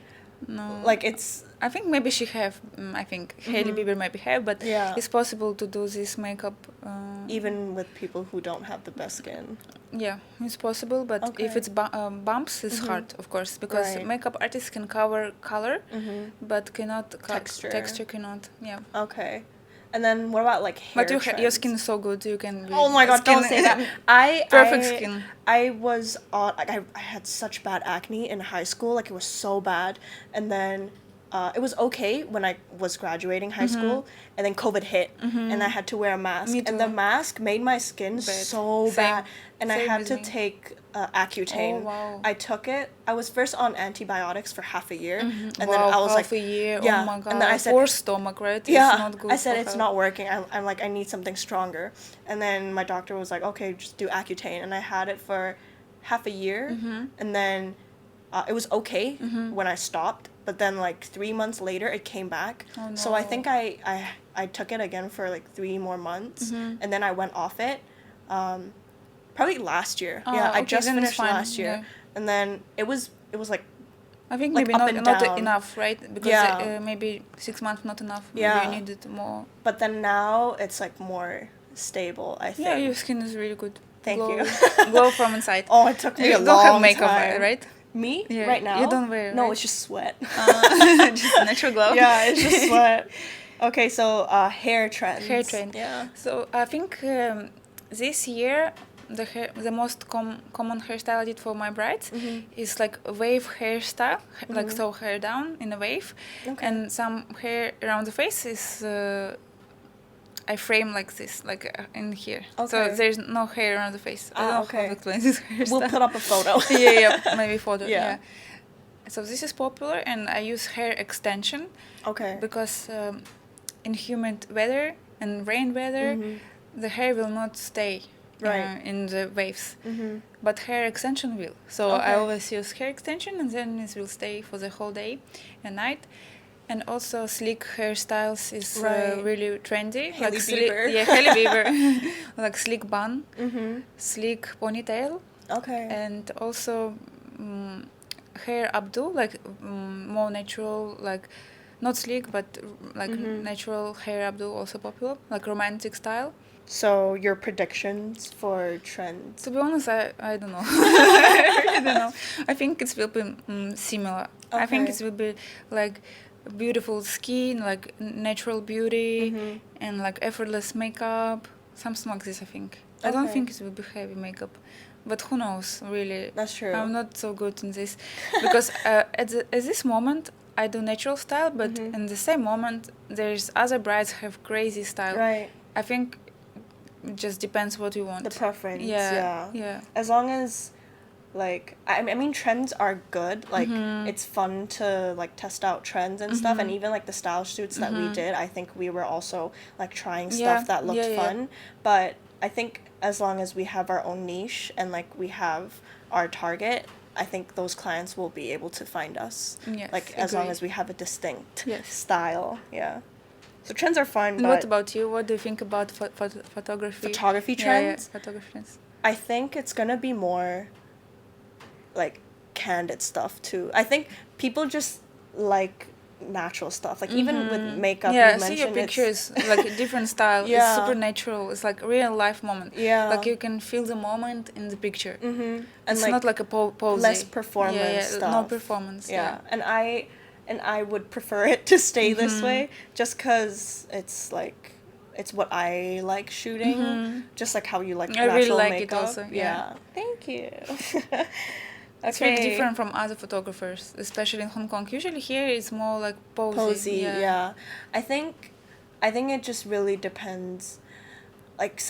B: No.
A: Like it's
B: I think maybe she have. I think Hailey
A: Mhm.
B: Bieber maybe have, but
A: Yeah.
B: it's possible to do this makeup.
A: even with people who don't have the best skin.
B: Yeah, it's possible, but if
A: Okay.
B: it's bumps, it's
A: Mhm.
B: hard, of course, because
A: Right.
B: makeup artists can cover color,
A: Mm-hmm.
B: but cannot
A: Texture.
B: Texture cannot. Yeah.
A: Okay. And then what about like hair
B: But your
A: trends?
B: skin is so good, you can.
A: Oh my god! Don't say that.
B: Perfect skin.
A: I was on like I had such bad acne in high school. Like it was so bad, and then it was okay when I was graduating high school, and then COVID hit, and I had to wear a mask.
B: Me
A: And the
B: too.
A: mask made my skin
B: Bad.
A: so
B: Same.
A: bad, and I
B: Same
A: had
B: with
A: to
B: me.
A: take Accutane.
B: Oh, wow.
A: I took it. I was first on antibiotics for half a year, and then
B: Wow,
A: I was
B: half
A: like,
B: a year.
A: yeah.
B: Oh my god.
A: And then I said,
B: for stomach, right?
A: yeah,
B: It's not good
A: I said
B: for
A: it's
B: health.
A: not working. I'm like, I need something stronger. And then my doctor was like, okay, just do Accutane. And I had it for half a year. And then it was okay when I stopped. But then like 3 months later, it came back.
B: Oh,
A: So I
B: no.
A: think I took it again for like 3 more months. And then I went off it probably last year.
B: Oh,
A: yeah, I
B: okay,
A: just
B: then it's
A: finished
B: fine,
A: last year.
B: yeah.
A: And then it was like
B: I think
A: like
B: maybe
A: up
B: not
A: and
B: not
A: down.
B: enough, right? Because
A: Yeah.
B: maybe 6 months not enough.
A: Yeah.
B: Maybe you needed more.
A: But then now it's like more stable, I think.
B: Yeah, your skin is really good.
A: Thank
B: glow,
A: you.
B: glow from inside.
A: Oh, it took me
B: You
A: a
B: don't have
A: long
B: makeup,
A: time.
B: right?
A: Me?
B: Yeah,
A: Right now?
B: you don't wear,
A: No,
B: right?
A: it's just sweat.
B: Just natural glow.
A: Yeah, it's just sweat. Okay, so hair trends.
B: Hair trend.
A: Yeah.
B: So I think this year the most common hairstyle I did for my brides is like a wave hairstyle, like so hair down in a wave,
A: Okay.
B: and some hair around the face is I frame like this, like in here.
A: Okay.
B: So there's no hair around the face. I don't know
A: okay.
B: how to explain this hairstyle.
A: We'll put up a photo.
B: yeah, maybe photo.
A: Yeah.
B: Yeah. So this is popular, and I use hair extension
A: Okay.
B: because in humid weather and rain weather, the hair will not stay
A: Right.
B: in the waves.
A: Mm-hmm.
B: But hair extension will. So
A: Okay.
B: I always use hair extension, and then it will stay for the whole day and night. And also sleek hairstyles is
A: Right.
B: really trendy.
A: Hailey
B: Sleek,
A: Bieber.
B: yeah, Hailey Bieber. Like sleek bun, sleek ponytail,
A: Okay.
B: and also hair updo, like more natural, like not sleek, but like natural hair updo also popular, like romantic style.
A: So your predictions for trends?
B: To be honest, I don't know. I really don't know. I think it will be similar. I think it will be like beautiful skin, like natural beauty, and like effortless makeup, something like this. I think. I don't think it will be heavy makeup, but who knows? Really,
A: That's true.
B: I'm not so good in this because at this moment I do natural style, but in the same moment there's other brides have crazy style.
A: Right.
B: I think it just depends what you want.
A: The preference.
B: Yeah.
A: As long as, like, I mean, trends are good. Like, it's fun to, like, test out trends and stuff. And even, like, the style shoots that we did, I think we were also, like, trying stuff that looked fun. But I think as long as we have our own niche and, like, we have our target, I think those clients will be able to find us.
B: Yes,
A: like, as long as we have a distinct
B: Yes.
A: style. Yeah. So trends are fun,
B: And
A: but
B: what about you? What do you think about photography?
A: photography trends?
B: Yeah, photography trends.
A: I think it's gonna be more, like, candid stuff too. I think people just like natural stuff. Like, even with makeup,
B: Yeah,
A: you
B: see your
A: mentioned
B: pictures, like a different style.
A: Yeah.
B: It's super natural. It's like real life moment.
A: Yeah.
B: Like you can feel the moment in the picture.
A: And
B: It's
A: like,
B: not like a pose.
A: less performance stuff.
B: No performance.
A: Yeah. And I would prefer it to stay this way, just because it's like, it's what I like shooting, just like how you like
B: I
A: natural
B: really like it
A: makeup.
B: also, yeah.
A: Thank you.
B: It's very different from other photographers, especially in Hong Kong. Usually here it's more like posy.
A: Yeah. I think it just really depends. Like,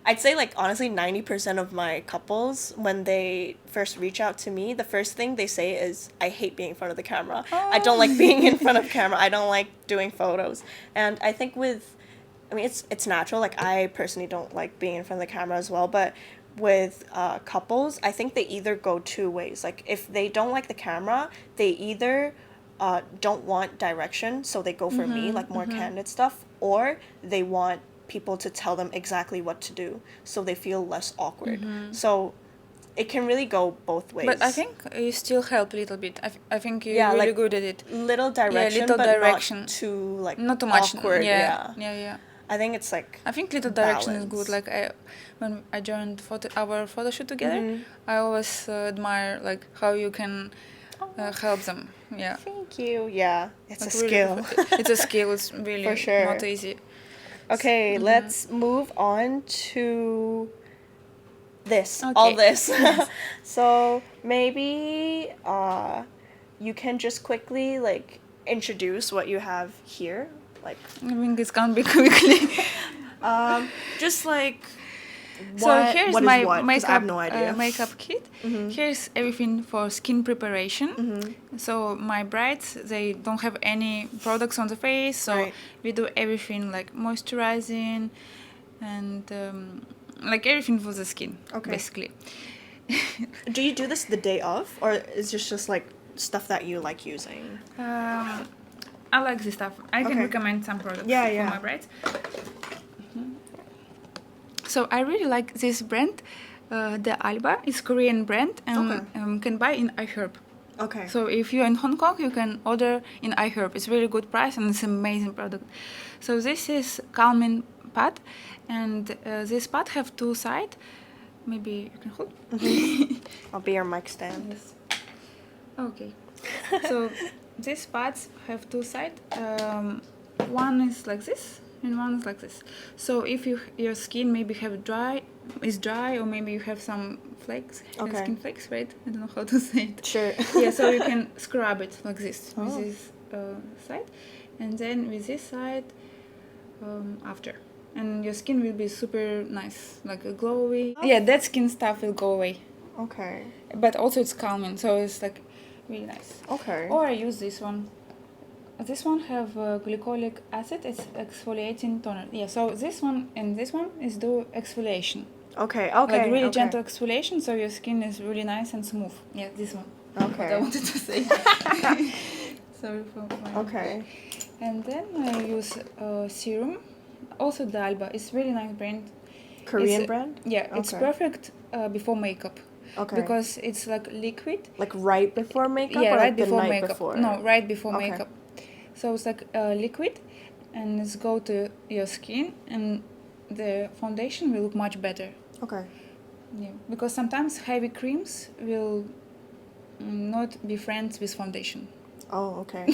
A: I'd say, like, honestly 90% of my couples, when they first reach out to me, the first thing they say is, I hate being in front of the camera. I don't like being in front of camera. I don't like doing photos. And I think it's natural. Like, I personally don't like being in front of the camera as well, but with couples, I think they either go two ways. Like, if they don't like the camera, they either don't want direction, so they go for me, like more candid stuff, or they want people to tell them exactly what to do, so they feel less awkward. So it can really go both ways.
B: But I think you still help a little bit. I think you're really good at it.
A: Little direction,
B: little
A: but
B: direction.
A: not too, like,
B: Not too much.
A: awkward.
B: Yeah.
A: I think it's like,
B: I think little direction is
A: balance.
B: good. Like when I joined our photo shoot together, I always admire like how you can help them. Yeah.
A: Thank you. Yeah, it's
B: Like
A: a
B: really
A: skill.
B: it's a skill. It's really
A: For sure.
B: not easy.
A: Okay, let's move on to this.
B: Okay.
A: All this. So maybe you can just quickly, like, introduce what you have here. Like,
B: I think it's gonna be quickly.
A: just like,
B: So here's
A: what is
B: my
A: what? 'Cause
B: makeup
A: I have no idea.
B: makeup kit. Here's everything for skin preparation. So my brides, they don't have any products on the face, so
A: Right.
B: we do everything like moisturizing and like everything for the skin, basically.
A: Do you do this the day of, or is this just like stuff that you like using?
B: I like this stuff. I can recommend some products for my brides. So I really like this brand, the Alba. It's Korean brand and can buy in iHerb.
A: Okay.
B: So if you're in Hong Kong, you can order in iHerb. It's really good price and it's an amazing product. So this is calming pad, and this pad have two sides. Maybe you can hold.
A: I'll be your mic stand.
B: Yes. Okay. So these pads have two sides. One is like this and one is like this. So if your skin maybe is dry, or maybe you have some flakes, skin flakes, right? I don't know how to say it.
A: Sure.
B: Yeah, so you can scrub it like this with this side, and then with this side after. And your skin will be super nice, like a glowy. Yeah, that skin stuff will go away.
A: Okay.
B: But also it's calming, so it's like really nice.
A: Okay.
B: Or I use this one. This one have glycolic acid. It's exfoliating toner. Yeah, so this one and this one is do exfoliation.
A: Okay.
B: Like really gentle exfoliation, so your skin is really nice and smooth. Yeah, this one.
A: Okay.
B: What I wanted to say. Sorry for my
A: Okay.
B: And then I use serum. Also the Alba. It's really nice brand.
A: Korean
B: It's,
A: brand?
B: Yeah, it's
A: Okay.
B: perfect before makeup.
A: Okay.
B: Because it's like liquid.
A: Like right before makeup
B: Yeah,
A: or
B: right
A: like the
B: before
A: night
B: makeup.
A: before?
B: No, right before
A: Okay.
B: makeup. So it's like liquid, and it's go to your skin, and the foundation will look much better.
A: Okay.
B: Yeah, because sometimes heavy creams will not be friends with foundation.
A: Oh, okay.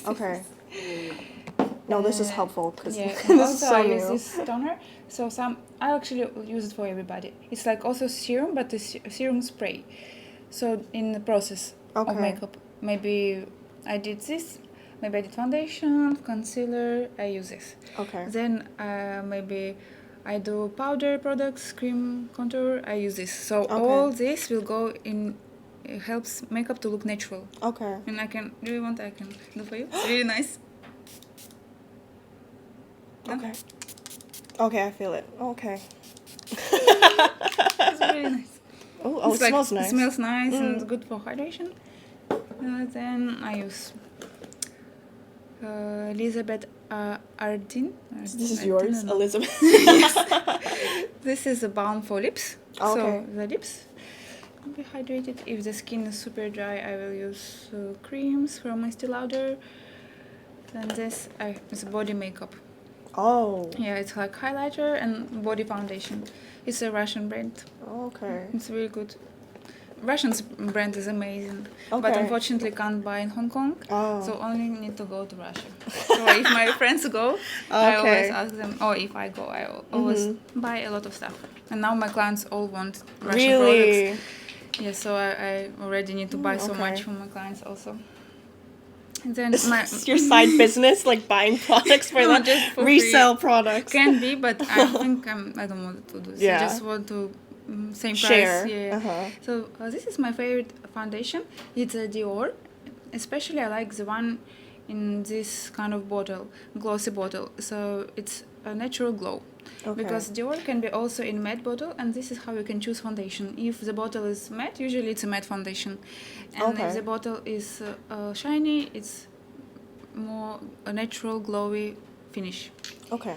A: Okay. No, this is helpful because
B: Yeah,
A: this
B: and
A: is
B: also
A: so
B: I
A: new.
B: use this toner. So I actually use it for everybody. It's like also serum, but the serum spray. So in the process of
A: Okay.
B: makeup, maybe I did this. Maybe I did foundation, concealer. I use this.
A: Okay.
B: Then maybe I do powder products, cream, contour. I use this. So all this will go in. It helps makeup to look natural.
A: Okay.
B: And I can. Do you want? I can do for you. It's really nice.
A: Okay. Okay, I feel it. Okay.
B: It's really nice.
A: Oh,
B: It's
A: it smells nice.
B: It smells nice and it's good for hydration. Then I use Elizabeth Ardin.
A: This is yours, Elizabeth.
B: This is a balm for lips.
A: Oh,
B: so
A: okay.
B: the lips will be hydrated. If the skin is super dry, I will use creams from Estee Lauder. Then this is body makeup.
A: Oh.
B: Yeah, it's like highlighter and body foundation. It's a Russian brand.
A: Okay.
B: It's really good. Russian's brand is amazing,
A: Okay.
B: but unfortunately can't buy in Hong Kong.
A: Oh.
B: So only need to go to Russia. So if my friends go, I always ask them. Or if I go, I always buy a lot of stuff. And now my clients all want Russian products. Yeah, so I already need to buy so much from my clients also. And then
A: your side business, like buying products for them,
B: just for
A: resell
B: free.
A: Products.
B: Can be, but I think I don't want to do this.
A: Yeah.
B: I just want to same
A: Share.
B: price. Yeah.
A: Uh-huh.
B: So this is my favorite foundation. It's a Dior. Especially I like the one in this kind of bottle, glossy bottle. So it's a natural glow. Okay. Because Dior can be also in matte bottle, and this is how you can choose foundation. If the bottle is matte, usually it's a matte foundation. And if the bottle is shiny, it's more a natural glowy finish.
A: Okay.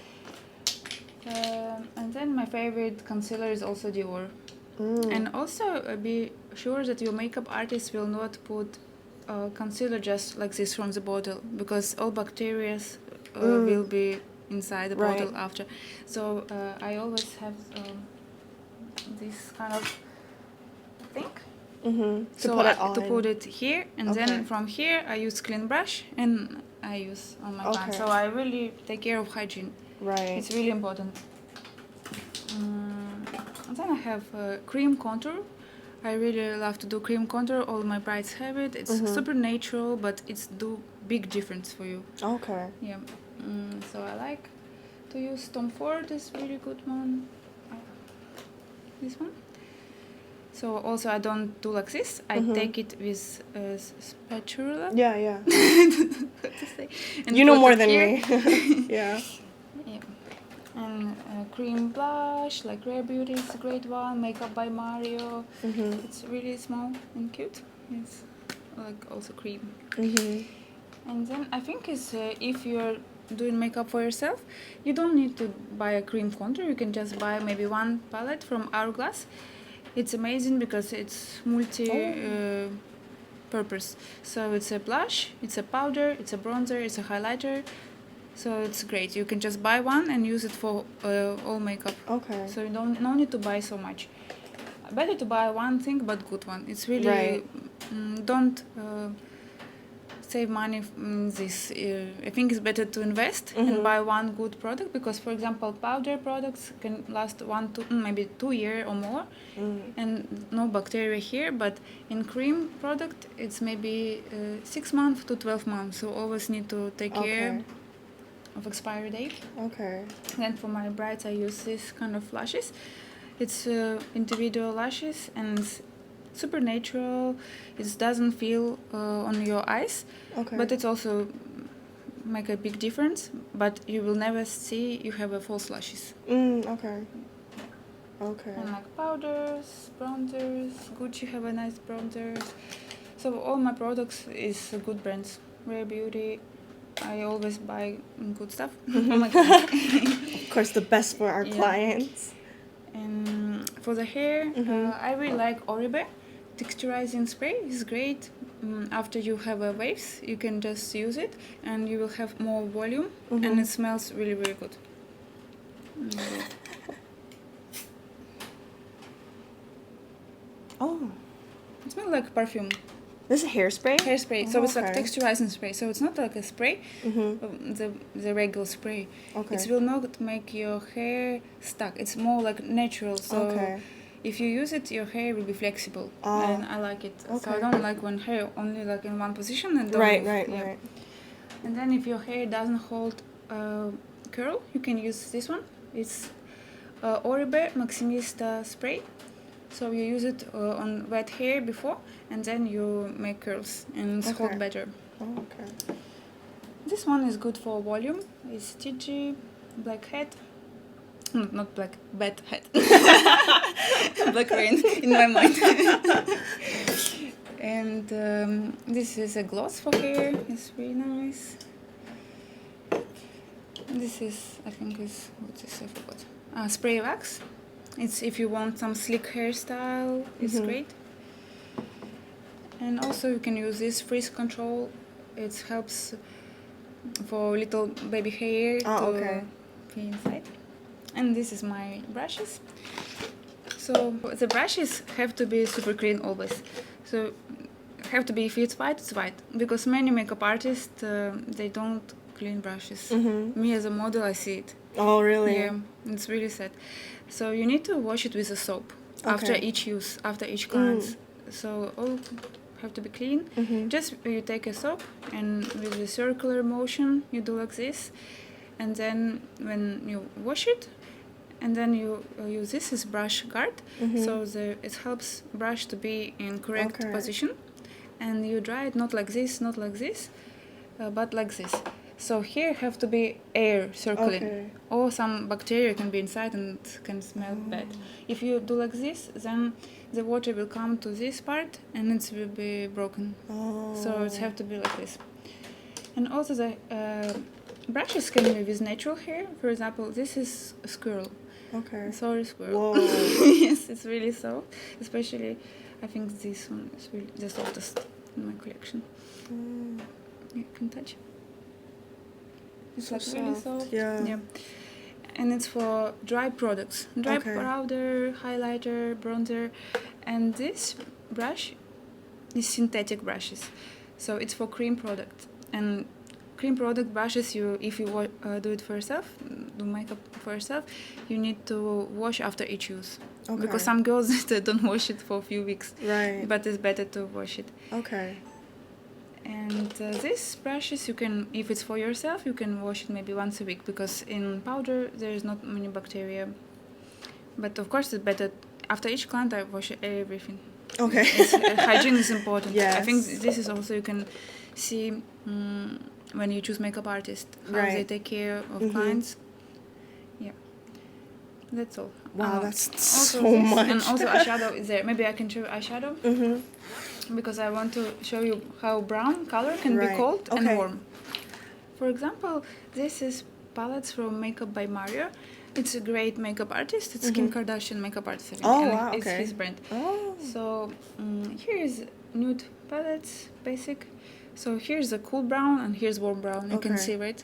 B: And then my favorite concealer is also Dior. And also be sure that your makeup artist will not put concealer just like this from the bottle, because all bacteria will be inside the bottle after. So I always have this kind of thing. To put it here, and then from here I use clean brush and I use on my pan. So I really take care of hygiene. Right. It's really important. And then I have cream contour. I really love to do cream contour. All my brides have it. It's super natural, but it's do big difference for you. Okay. Yeah. So I like to use Tom Ford. This really good one. This one. So also I don't do like this. I take it with a spatula. Yeah, yeah. What to say? And you know more than me. Yeah. And cream blush, like Rare Beauty is a great one. Makeup by Mario. It's really small and cute. It's like also cream. And then I think it's if you're doing makeup for yourself, you don't need to buy a cream contour. You can just buy maybe one palette from Hourglass. It's amazing because it's multi-purpose. So it's a blush, it's a powder, it's a bronzer, it's a highlighter. So it's great. You can just buy one and use it for all makeup. Okay. So you no need to buy so much. Better to buy one thing, but good one. It's really don't save money in this. I think it's better to invest and buy one good product, because, for example, powder products can last maybe 2 years or more, and no bacteria here. But in cream product, it's maybe 6 months to 12 months. So always need to take care of expiry date. Okay. Then for my brides, I use this kind of lashes. It's individual lashes and super natural. It doesn't feel on your eyes, but it's also make a big difference. But you will never see you have a false lashes. Okay. Okay. And like powders, bronzers. Gucci have a nice bronzers. So all my products is good brands. Rare Beauty. I always buy good stuff. Oh my god.
A: Of course, the best for our clients.
B: And for the hair, I really like Oribe. Texturizing spray is great. After you have waves, you can just use it and you will have more volume and it smells really, really good.
A: Oh.
B: It smells like perfume.
A: This is hairspray?
B: Hairspray. So it's like texturizing spray. So it's not like a spray, the regular spray.
A: Okay.
B: It will not make your hair stuck. It's more like natural. So if you use it, your hair will be flexible. And I like it.
A: Okay.
B: So I don't like when hair only like in one position and don't
A: Right.
B: And then if your hair doesn't hold curl, you can use this one. It's Oribe Maximista spray. So you use it on wet hair before, and then you make curls and it's hold better.
A: Oh, okay.
B: This one is good for volume. It's TG Black Hat. Not black, bad hat. Black rain in my mind. And this is a gloss for hair. It's really nice. This is, I think, what's this? I forgot. Spray wax. It's if you want some slick hairstyle. It's great. And also you can use this frizz control. It helps for little baby hair to be inside. And this is my brushes. So the brushes have to be super clean always. So have to be, if it's white, it's white. Because many makeup artists, they don't clean brushes. Me as a model, I see it.
A: Oh, really?
B: Yeah, it's really sad. So you need to wash it with a soap after each use, after each cleanse. So all have to be clean. Just you take a soap and with a circular motion you do like this, and then when you wash it, and then you use this as brush guard, so it helps brush to be in correct position, and you dry it not like this, but like this. So here have to be air circling, or some bacteria can be inside and can smell bad. If you do like this, then the water will come to this part and it will be broken. So it have to be like this. And also the brushes can be with natural hair. For example, this is a squirrel. Sorry, squirrel.
A: Whoa.
B: Yes, it's really soft. Especially, I think this one is really the softest in my collection. You can touch. It's
A: So
B: like really
A: soft.
B: soft.
A: Yeah.
B: And it's for dry products. Dry powder, highlighter, bronzer. And this brush is synthetic brushes. So it's for cream product. And cream product brushes, if you do it for yourself, do makeup for yourself, you need to wash after each use. Because some girls they don't wash it for a few weeks.
A: Right.
B: But it's better to wash it.
A: Okay.
B: And these brushes, you can, if it's for yourself, you can wash it maybe once a week, because in powder there is not many bacteria. But of course it's better, after each client I wash everything.
A: Okay.
B: Hygiene is important.
A: Yes.
B: I think this is also, you can see when you choose makeup artists, how they take care of clients. Yeah. That's all.
A: Wow, that's
B: also
A: so much.
B: And also eyeshadow is there. Maybe I can show you eyeshadow. Because I want to show you how brown color can be cold and warm. For example, this is palettes from Makeup by Mario. It's a great makeup artist. It's Kim Kardashian makeup artist.
A: Wow,
B: it's his brand. So here is nude palettes, basic. So here's a cool brown and here's warm brown. You can see, right?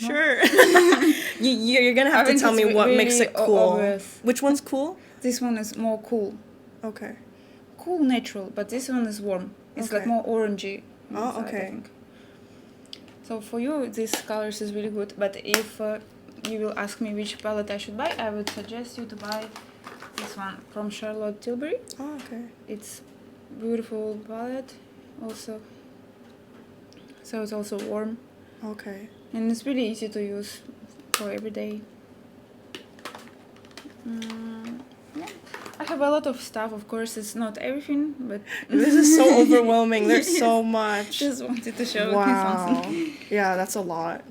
B: No?
A: Sure. You're gonna have to tell me what
B: really
A: makes it cool.
B: Obvious.
A: Which one's cool?
B: This one is more cool.
A: Okay.
B: Cool, natural, but this one is warm. It's like more orangey.
A: Oh,
B: inside, I think. So for you, these colors is really good. But if you will ask me which palette I should buy, I would suggest you to buy this one from Charlotte Tilbury.
A: Oh, okay.
B: It's beautiful palette, also. So it's also warm.
A: Okay.
B: And it's really easy to use for every day. Yeah. I have a lot of stuff, of course, it's not everything, but...
A: This is so overwhelming, there's so much.
B: Just wanted to show
A: you something. Yeah, that's a lot.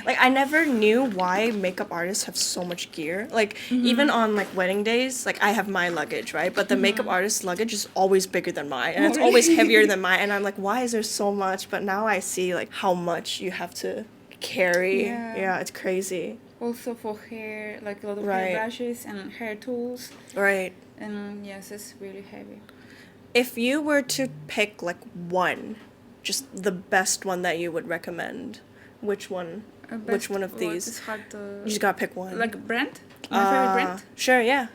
A: like I never knew why makeup artists have so much gear. Like even on like wedding days, like I have my luggage, right? But the makeup artist's luggage is always bigger than mine, and it's always heavier than mine. And I'm like, why is there so much? But now I see like how much you have to carry. Yeah, it's crazy.
B: Also for hair, like a lot of
A: Right.
B: hair brushes and hair tools.
A: Right.
B: And yes, it's really heavy.
A: If you were to pick like one, just the best one that you would recommend, which one? Which one of these?
B: It's hard to...
A: You just gotta pick one.
B: Like brand? My favorite brand?
A: Sure, yeah.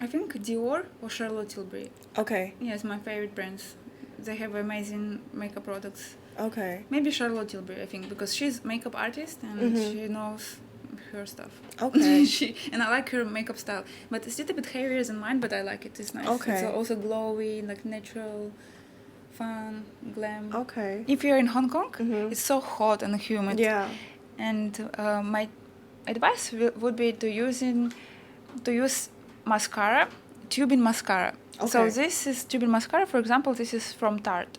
B: I think Dior or Charlotte Tilbury.
A: Okay.
B: Yes, my favorite brands. They have amazing makeup products.
A: Okay.
B: Maybe Charlotte Tilbury, I think, because she's makeup artist and she knows her stuff.
A: Okay.
B: And I like her makeup style, but it's a little bit heavier than mine, but I like it. It's nice.
A: Okay.
B: It's also glowy, like natural, fun, glam.
A: Okay.
B: If you're in Hong Kong, it's so hot and humid.
A: Yeah.
B: And my advice would be to use mascara, tubing mascara.
A: Okay.
B: So this is tubing mascara. For example, this is from Tarte.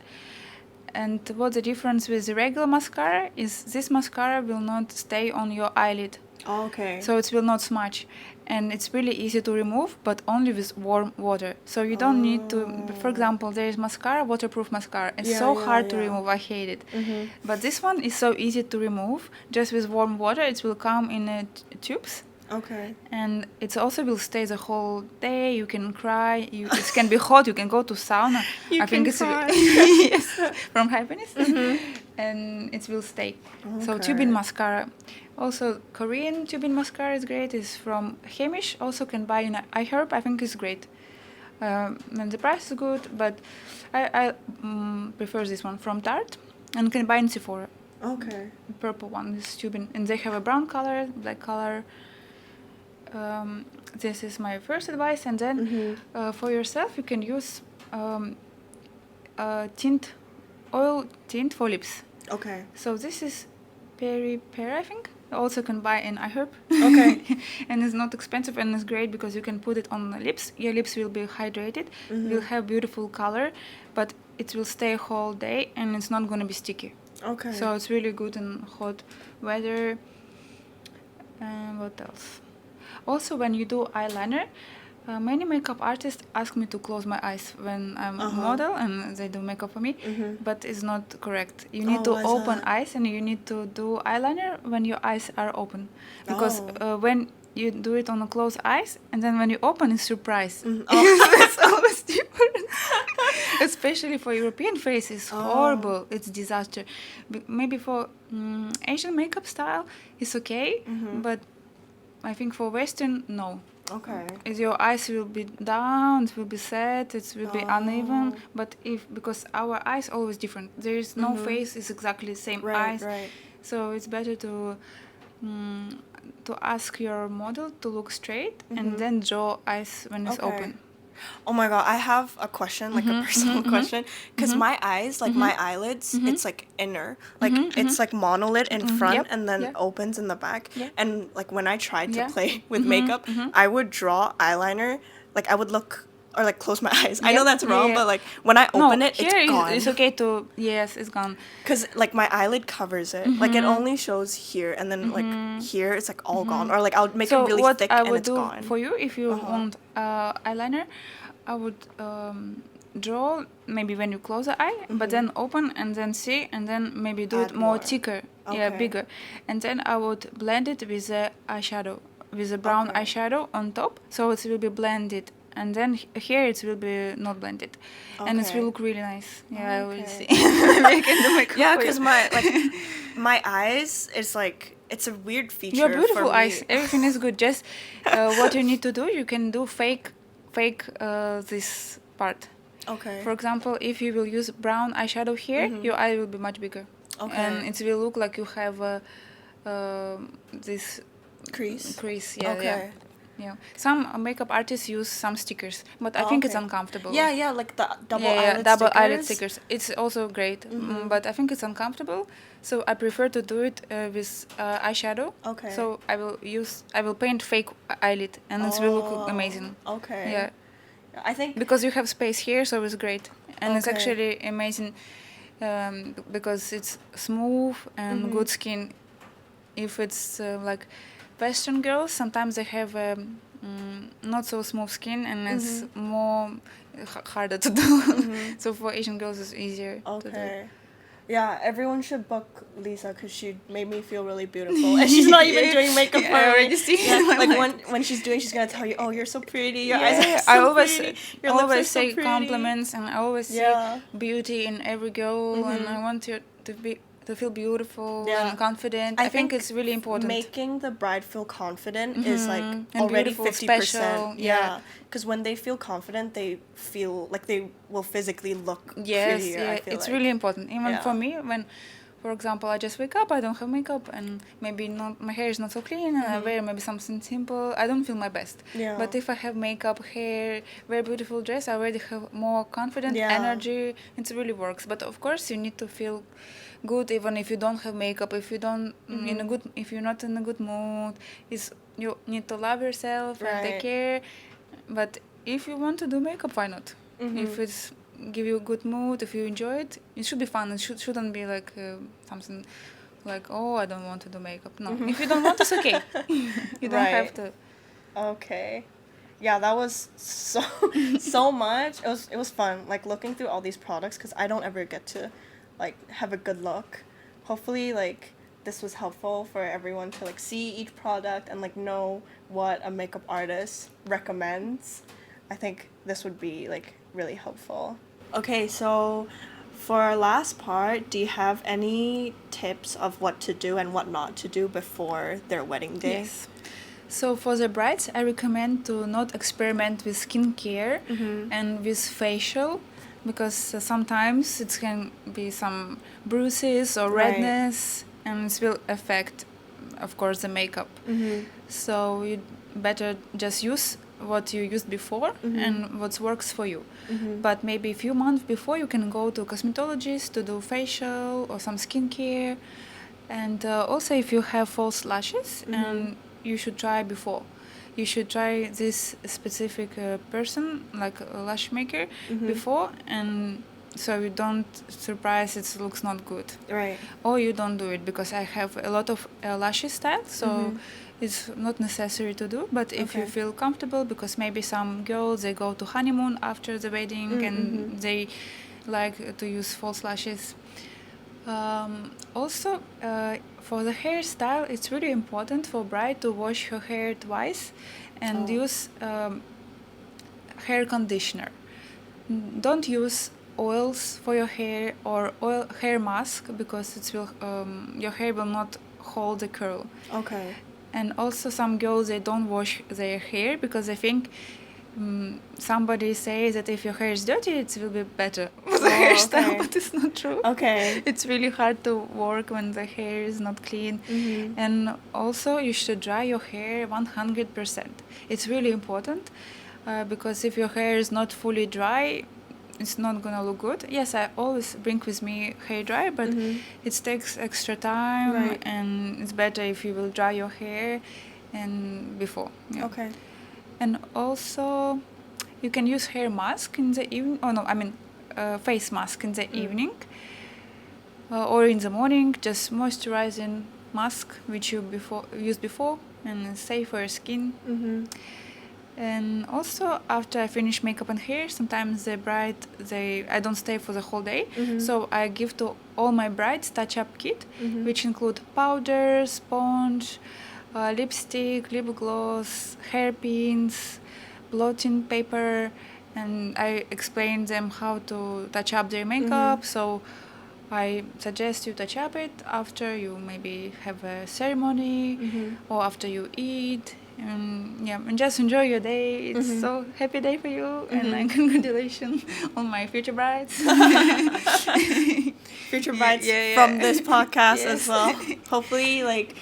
B: And what the difference with the regular mascara is, this mascara will not stay on your eyelid.
A: Okay.
B: So it will not smudge. And it's really easy to remove, but only with warm water. So you don't need to, for example, there is mascara, waterproof mascara. It's so hard to remove, I hate it. But this one is so easy to remove. Just with warm water, it will come in tubes.
A: Okay.
B: And it also will stay the whole day. You can cry. It can be hot. You can go to sauna.
A: I think it's
B: yes, from happiness, and it will stay. So tubing mascara. Also, Korean tubing mascara is great. It's from Hamish. Also can buy in iHerb. I think it's great. And the price is good, but I prefer this one from Tarte, and can buy in Sephora.
A: Okay.
B: The purple one is tubing, and they have a brown color, black color. This is my first advice, and then for yourself you can use oil tint for lips.
A: Okay.
B: So this is Peri, I think. Also can buy in iHerb.
A: Okay.
B: And it's not expensive, and it's great because you can put it on the lips. Your lips will be hydrated, will have beautiful color, but it will stay whole day, and it's not going to be sticky.
A: Okay.
B: So it's really good in hot weather. And what else? Also, when you do eyeliner, many makeup artists ask me to close my eyes when I'm a model and they do makeup for me, but it's not correct. You need to open eyes, and you need to do eyeliner when your eyes are open. Because when you do it on a closed eyes, and then when you open, it's surprise. It's always different. Especially for European face, it's horrible. It's disaster. Maybe for Asian makeup style, it's okay, but I think for Western, no.
A: Okay.
B: Your eyes will be down, it will be sad, it will be uneven. But because our eyes always different, there is no face is exactly the same eyes.
A: Right.
B: So it's better to ask your model to look straight and then draw eyes when it's open.
A: Oh my god, I have a question, like a personal question, because my eyes, like my eyelids, it's like inner, like it's like monolid in front and then opens in the back. And like when I tried to play with makeup, I would draw eyeliner, like I would look or like close my eyes. I know that's wrong, but like when I open it, it's gone.
B: It's okay to it's gone.
A: Because like my eyelid covers it, like it only shows here, and then like here it's like all gone, or like I'll make it really thick and it's gone.
B: So what I would do for you, if you want eyeliner, I would draw maybe when you close the eye, but then open and then see, and then maybe do it more thicker, bigger, and then I would blend it with the eyeshadow, with a brown eyeshadow on top, so it will be blended. And then here it will be not blended, and it will look really nice. I will see.
A: Yeah, because my eyes is like it's a weird feature.
B: Your beautiful
A: for
B: eyes.
A: Me.
B: Everything is good. Just what you need to do, you can do fake this part.
A: Okay.
B: For example, if you will use brown eyeshadow here, your eye will be much bigger.
A: Okay.
B: And it will look like you have this
A: crease.
B: Yeah.
A: Okay.
B: Yeah. Yeah, some makeup artists use some stickers, but I think it's uncomfortable.
A: Yeah, like the double
B: eyelid stickers. It's also great, but I think it's uncomfortable. So I prefer to do it with eyeshadow.
A: Okay.
B: So I will paint fake eyelid, and it will look amazing.
A: Okay.
B: Yeah.
A: I think
B: because you have space here, so it's great, and it's actually amazing because it's smooth and good skin. if it's like Western girls, sometimes they have not so smooth skin, and it's more harder to do. So for Asian girls, it's easier to do.
A: Okay. Yeah, everyone should book Liza because she made me feel really beautiful. And she's not even doing makeup for
B: I
A: me.
B: already see.
A: Yeah, like when she's doing, she's gonna tell you, "Oh, you're so pretty. Your eyes are so
B: I always
A: pretty. Your lips are
B: always
A: so
B: say
A: pretty."
B: compliments, and I always
A: Yeah.
B: see beauty in every girl, and I want you to feel beautiful
A: Yeah.
B: and confident. I think it's really important.
A: Making the bride feel confident is like
B: And
A: already
B: beautiful,
A: 50%.
B: special,
A: Yeah, because when they feel confident, they feel like they will physically look
B: Yes,
A: prettier.
B: yeah,
A: I feel
B: it's
A: like.
B: really important. Even
A: Yeah.
B: for me, when, for example, I just wake up, I don't have makeup, and maybe not my hair is not so clean, and I wear maybe something simple, I don't feel my best.
A: Yeah.
B: But if I have makeup, hair, very beautiful dress, I already have more confident
A: Yeah.
B: energy. It really works. But of course, you need to feel good even if you don't have makeup, if you don't if you're not in a good mood. You need to love yourself and take
A: Right.
B: care. But if you want to do makeup, why not? If it's give you a good mood, if you enjoy it, it should be fun. It shouldn't be like something like, oh, I don't want to do makeup. No, if you don't want, it's okay. You don't have
A: Right.
B: to.
A: Okay. Yeah, that was so much. It was fun, like looking through all these products because I don't ever get to like have a good look. Hopefully, like this was helpful for everyone to like see each product and like know what a makeup artist recommends. I think this would be like really helpful. Okay, so for our last part, do you have any tips of what to do and what not to do before their wedding day?
B: Yes. So for the brides, I recommend to not experiment with skincare and with facial, because sometimes it can be some bruises or
A: Right.
B: redness, and it will affect, of course, the makeup. So you better just use what you used before and what works for you. But maybe a few months before, you can go to cosmetologist to do facial or some skincare. And also, if you have false lashes, and you should try before. You should try this specific person, like a lash maker, before, and so you don't surprise it looks not good.
A: Right.
B: Or you don't do it, because I have a lot of lashes style, so it's not necessary to do. But if you feel comfortable, because maybe some girls, they go to honeymoon after the wedding and they like to use false lashes. Also, for the hairstyle, it's really important for bride to wash her hair twice and use hair conditioner. Don't use oils for your hair or hair mask, because it will your hair will not hold the curl.
A: Okay.
B: And also, some girls, they don't wash their hair because they think somebody says that if your hair is dirty, it will be better with the hairstyle,
A: okay.
B: but it's not true.
A: Okay.
B: It's really hard to work when the hair is not clean. And also, you should dry your hair 100%. It's really important, because if your hair is not fully dry, it's not gonna look good. Yes, I always bring with me hair dryer, but it takes extra time,
A: Right.
B: and it's better if you will dry your hair and before. Yeah.
A: Okay.
B: And also, you can use hair mask in the evening. Oh no, I mean face mask in the evening, or in the morning. Just moisturizing mask which you used before, and it's safe for your skin. And also, after I finish makeup and hair, sometimes the bride, I don't stay for the whole day, so I give to all my brides touch-up kit, which include powder, sponge, lipstick, lip gloss, hairpins, blotting paper, and I explain them how to touch up their makeup. So I suggest you touch up it after you maybe have a ceremony or after you eat. And just enjoy your day. It's so happy day for you, and congratulations on my future brides.
A: Future brides
B: Yeah.
A: from this podcast
B: Yes.
A: as well. Hopefully, like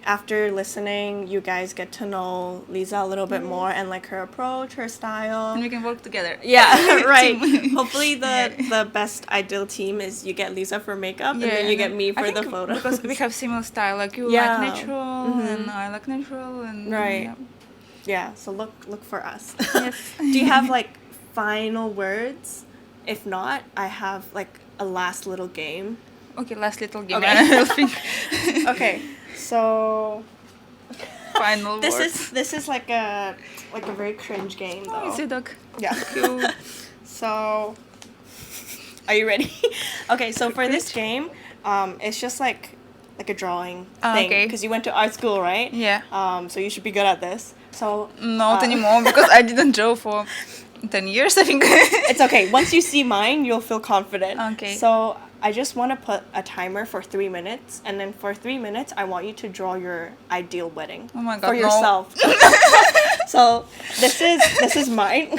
A: after listening, you guys get to know Liza a little bit more and like her approach, her style.
B: And we can work together.
A: Yeah, right.
B: Team.
A: Hopefully, the best ideal team is you get Liza for makeup and then you get me for the photos.
B: Because we have similar style. Like you
A: Yeah.
B: like natural, and I like natural, and
A: Right. Yeah, so look for us.
B: Yes.
A: Do you have like final words? If not, I have like a last little game.
B: Okay, last little game.
A: Okay.
B: I will think.
A: Okay, so
B: Final words.
A: this is like a very cringe game though.
B: Oh, it's a dog.
A: Yeah.
B: Cute.
A: So, are you ready? Okay, so for this game, it's just like a drawing thing.
B: Okay.
A: Because you went to art school, right?
B: Yeah.
A: So you should be good at this. So
B: Not anymore because I didn't draw for 10 years, I think.
A: It's okay. Once you see mine, you'll feel confident.
B: Okay.
A: So I just want to put a timer for 3 minutes, and then for 3 minutes, I want you to draw your ideal wedding.
B: Oh my God,
A: for
B: no.
A: yourself. So this is mine.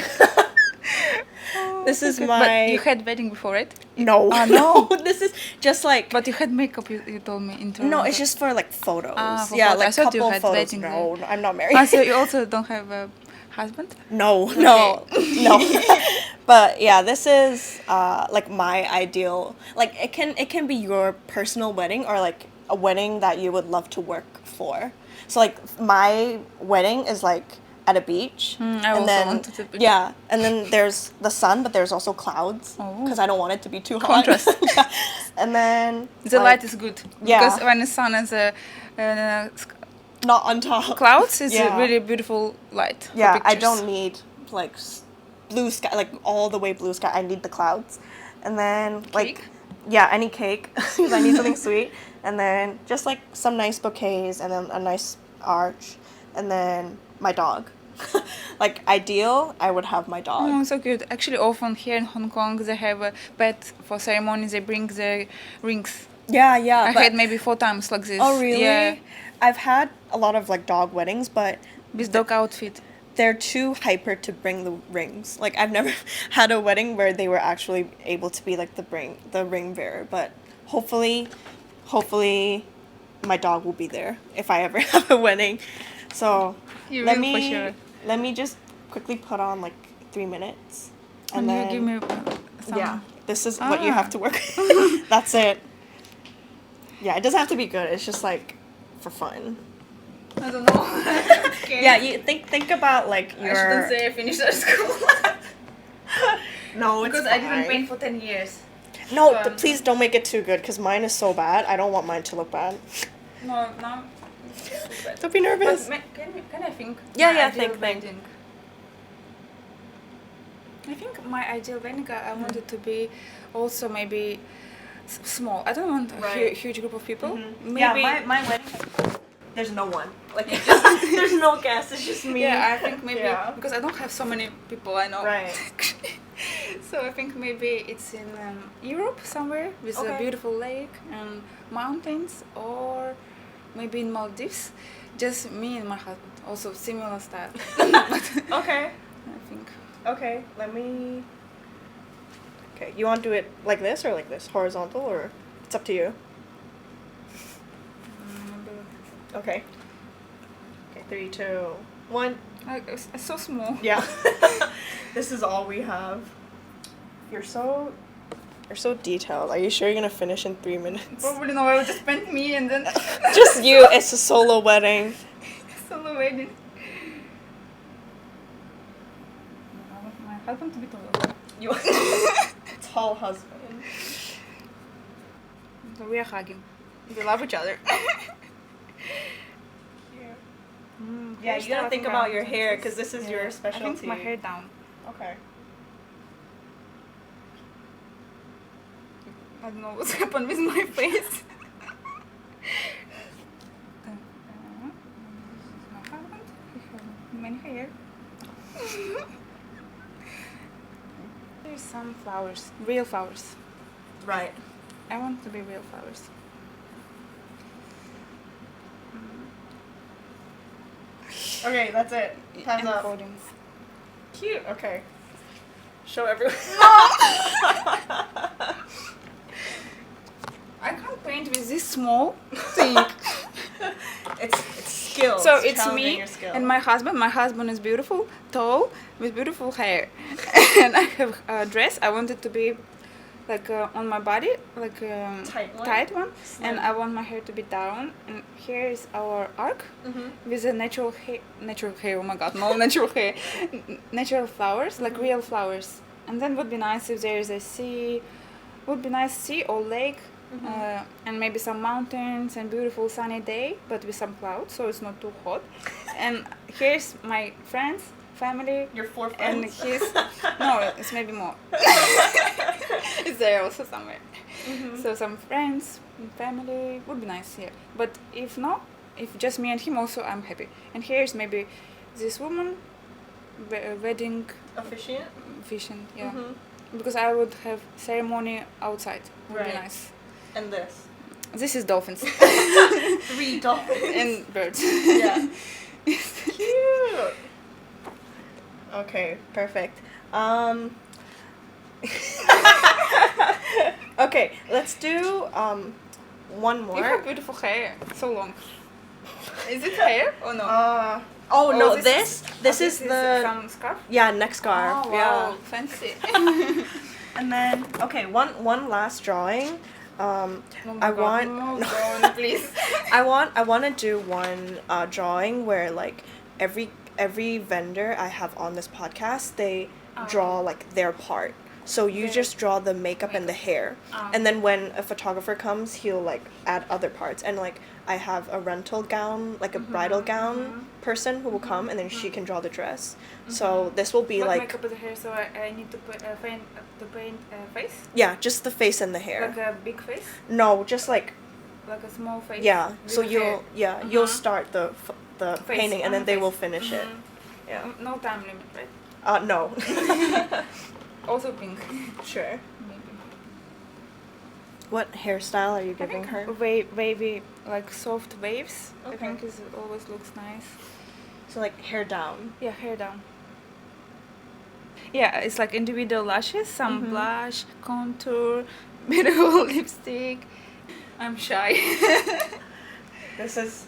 A: This is my.
B: But you had wedding before, right?
A: No.
B: No.
A: This is just like.
B: But you had makeup, you told me. In
A: No, it's just for like photos.
B: For
A: yeah,
B: photos.
A: like
B: I thought you
A: couple
B: had
A: photos.
B: wedding
A: No, I'm not married.
B: So you also don't have a husband?
A: No. But yeah, this is like my ideal. Like it can be your personal wedding or like a wedding that you would love to work for. So like my wedding is like at a beach.
B: I also wanted to be.
A: Yeah, and then there's the sun, but there's also clouds
B: Oh.
A: because I don't want it to be too hot.
B: Contrast.
A: Yeah. And then
B: The light is good.
A: Yeah.
B: Because when the sun has
A: not on top.
B: clouds, it's
A: Yeah.
B: a really beautiful light. for
A: Yeah, I
B: pictures.
A: don't need like blue sky, like all the way blue sky. I need the clouds, and then like
B: Cake?
A: yeah, any cake because I need something sweet, and then just like some nice bouquets, and then a nice arch, and then my dog. Like ideal, I would have my dog.
B: Oh, so cute. Actually, often here in Hong Kong, they have a pet for ceremonies. They bring their rings.
A: Yeah,
B: I
A: but-
B: had maybe 4 times like this.
A: Oh really?
B: Yeah.
A: I've had a lot of like dog weddings, but
B: With dog outfit.
A: they're too hyper to bring the rings. Like I've never had a wedding where they were actually able to be like the ring bearer. But hopefully, my dog will be there if I ever have a wedding. So
B: You
A: let
B: will
A: me
B: for sure.
A: let me just quickly put on like 3 minutes,
B: And you give me some.
A: yeah, this is what you
B: Ah.
A: have to work. With. That's it. Yeah, it doesn't have to be good. It's just like for fun.
B: I don't know. Okay.
A: Yeah, you think about like
B: I
A: your.
B: shouldn't say I finished our school.
A: No, it's
B: Because I didn't
A: fine.
B: paint for 10 years.
A: No,
B: So,
A: please don't make it too good because mine is so bad. I don't want mine to look bad.
B: No.
A: Don't be nervous.
B: But can I think?
A: Yeah,
B: my
A: yeah,
B: ideal
A: think.
B: wedding? I think my ideal wedding, I want it to be also maybe small. I don't want a
A: Right.
B: huge group of people. Maybe.
A: Yeah, my wedding. There's no one. Like there's no guests. It's just me.
B: Yeah, I think maybe
A: Yeah.
B: because I don't have so many people I know.
A: Right.
B: So I think maybe it's in Europe somewhere with a
A: Okay.
B: beautiful lake and mountains, or maybe in Maldives. Just me and my husband, also similar style. But
A: Okay.
B: I think
A: Okay. Let me. Okay. You want to do it like this or like this, horizontal, or it's up to you.
B: maybe
A: Okay. Okay. 3, 2, 1.
B: it's so small.
A: Yeah. This is all we have. You're so detailed. Are you sure you're gonna finish in 3 minutes?
B: Probably no. I will just spend me and then
A: Just you. It's a solo wedding.
B: solo wedding. I want my husband to be taller.
A: You. Tall husband.
B: So we are hugging. We love each other.
A: Yeah, you gotta think about your hair because this is your
B: I
A: specialty.
B: think my hair down.
A: Okay.
B: I don't know what's happened with my face. My husband, he has many hair. There's some flowers, real flowers.
A: Right.
B: I want to be real flowers.
A: Okay, that's it. Time's up.
B: Encoding.
A: Cute. Okay. Show everyone.
B: I can't paint with this small thing.
A: It's skill.
B: So it's
A: challenging
B: me
A: your skill.
B: and my husband. My husband is beautiful, tall, with beautiful hair. And I have a dress. I want it to be like on my body, like
A: Tight one?
B: Slim. And I want my hair to be down. And here is our arc with a natural hair. Oh my god, no natural hair, natural flowers, like real flowers. And then would be nice if there is a sea. Would be nice sea or lake and maybe some mountains and beautiful sunny day, but with some clouds, so it's not too hot. And here's my friends, family.
A: Your 4
B: And
A: friends.
B: his no, it's maybe more. It's there also somewhere. So some friends, family would be nice, yeah. But if not, if just me and him, also I'm happy. And here's maybe this woman, wedding
A: Officiant?
B: officiant, yeah. Because I would have ceremony outside. Would be
A: Right.
B: nice.
A: And this.
B: This is dolphins
A: 3 dolphins.
B: and birds.
A: Yeah. Cute. Okay, perfect. Okay, let's do one more.
B: You have beautiful hair, so long. Is it hair or no?
A: Oh no,
B: this
A: this is the
B: some scarf.
A: neck scarf.
B: Oh wow,
A: Yeah.
B: fancy.
A: And then okay, one last drawing.
B: Oh my
A: I
B: God,
A: want
B: no, don't, please.
A: I want to do one drawing where like every vendor I have on this podcast, they draw like their part. So you just draw the makeup and the hair. And then when a photographer comes, he'll like add other parts. And like I have a rental gown, like a bridal gown person who will come, and then she can draw the dress. So this will be
B: What
A: like
B: makeup with the hair? So I need to paint face,
A: yeah, just the face and the hair.
B: like a big face,
A: No, just like
B: like a small face.
A: yeah.
B: with
A: So
B: hair.
A: you'll start the
B: Face,
A: painting, and then they
B: face.
A: will finish it. Yeah.
B: No time limit, right?
A: No.
B: Also pink.
A: Sure.
B: Maybe.
A: What hairstyle are you giving her?
B: Wavy, like soft waves.
A: Okay.
B: I think it always looks nice.
A: So like hair down.
B: Yeah, hair down. Yeah, it's like individual lashes, some blush, contour, beautiful lipstick. I'm shy.
A: This is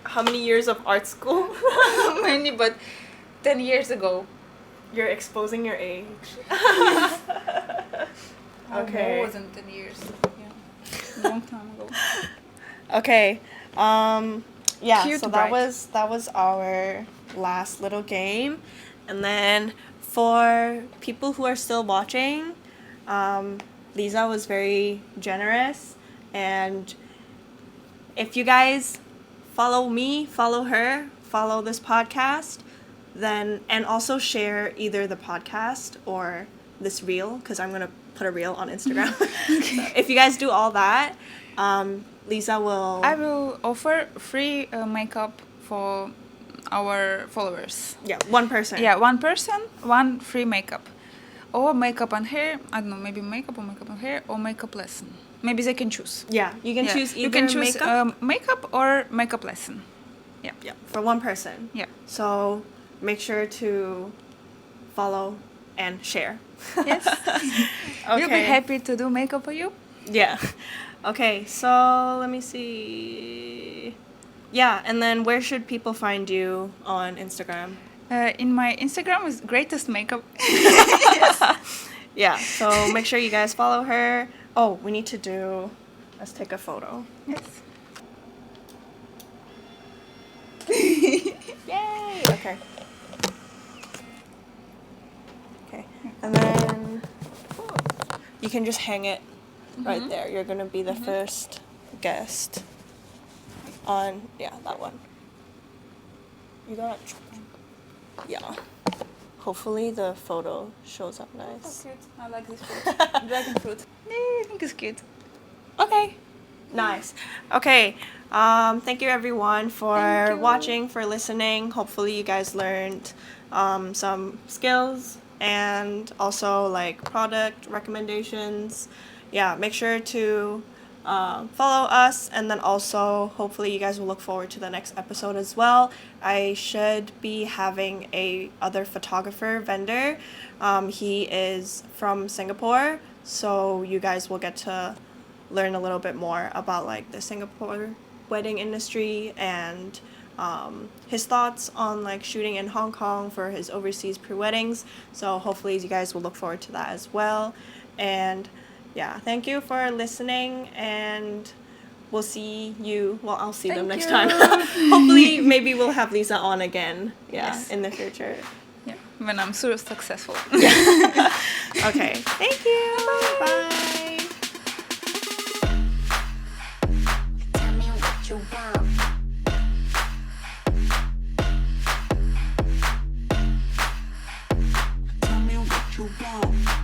A: how many years of art school?
B: Many, but 10 years ago.
A: You're exposing your age.
B: Okay. More than 10 years. Yeah. Long time ago.
A: Okay. Yeah,
B: Cute
A: so
B: bride.
A: that was our last little game. And then for people who are still watching, Liza was very generous, and if you guys follow me, follow her, follow this podcast, then and also share either the podcast or this reel, because I'm gonna put a reel on Instagram. So if you guys do all that, Liza will.
B: I will offer free makeup for our followers.
A: Yeah, one person.
B: Yeah, one person, one free makeup. Or makeup and hair. I don't know, maybe makeup and hair, or makeup lesson. Maybe they can choose.
A: Yeah, you can choose either
B: You can choose
A: makeup.
B: makeup or makeup lesson. Yeah.
A: Yeah, for one person.
B: Yeah.
A: So make sure to follow and share.
B: Yes. We'll be happy to do makeup for you.
A: Yeah. Okay, so let me see. Yeah, and then where should people find you on Instagram?
B: In my Instagram is greatest makeup.
A: Yeah, so make sure you guys follow her. Oh, we need to do. Let's take a photo.
B: Yes.
A: Yay! Okay. Okay, and then you can just hang it right there. You're gonna be the first guest on, yeah, that one. You got, yeah. Hopefully the photo shows up nice.
B: So cute. I like this fruit. Dragon fruit. I think it's cute.
A: Okay. Nice. Okay. Thank you everyone for
B: Thank you.
A: watching, for listening. Hopefully you guys learned some skills and also like product recommendations. Yeah, make sure to follow us, and then also hopefully you guys will look forward to the next episode as well. I should be having a other photographer vendor. He is from Singapore, so you guys will get to learn a little bit more about like the Singapore wedding industry and his thoughts on like shooting in Hong Kong for his overseas pre-weddings. So hopefully you guys will look forward to that as well. And yeah, thank you for listening, and we'll see you. Well, I'll see them next time. Hopefully, maybe we'll have Liza on again. Yeah,
B: Yes.
A: in the future.
B: Yeah, when I'm so successful.
A: Okay. Thank you. Bye.
C: you want.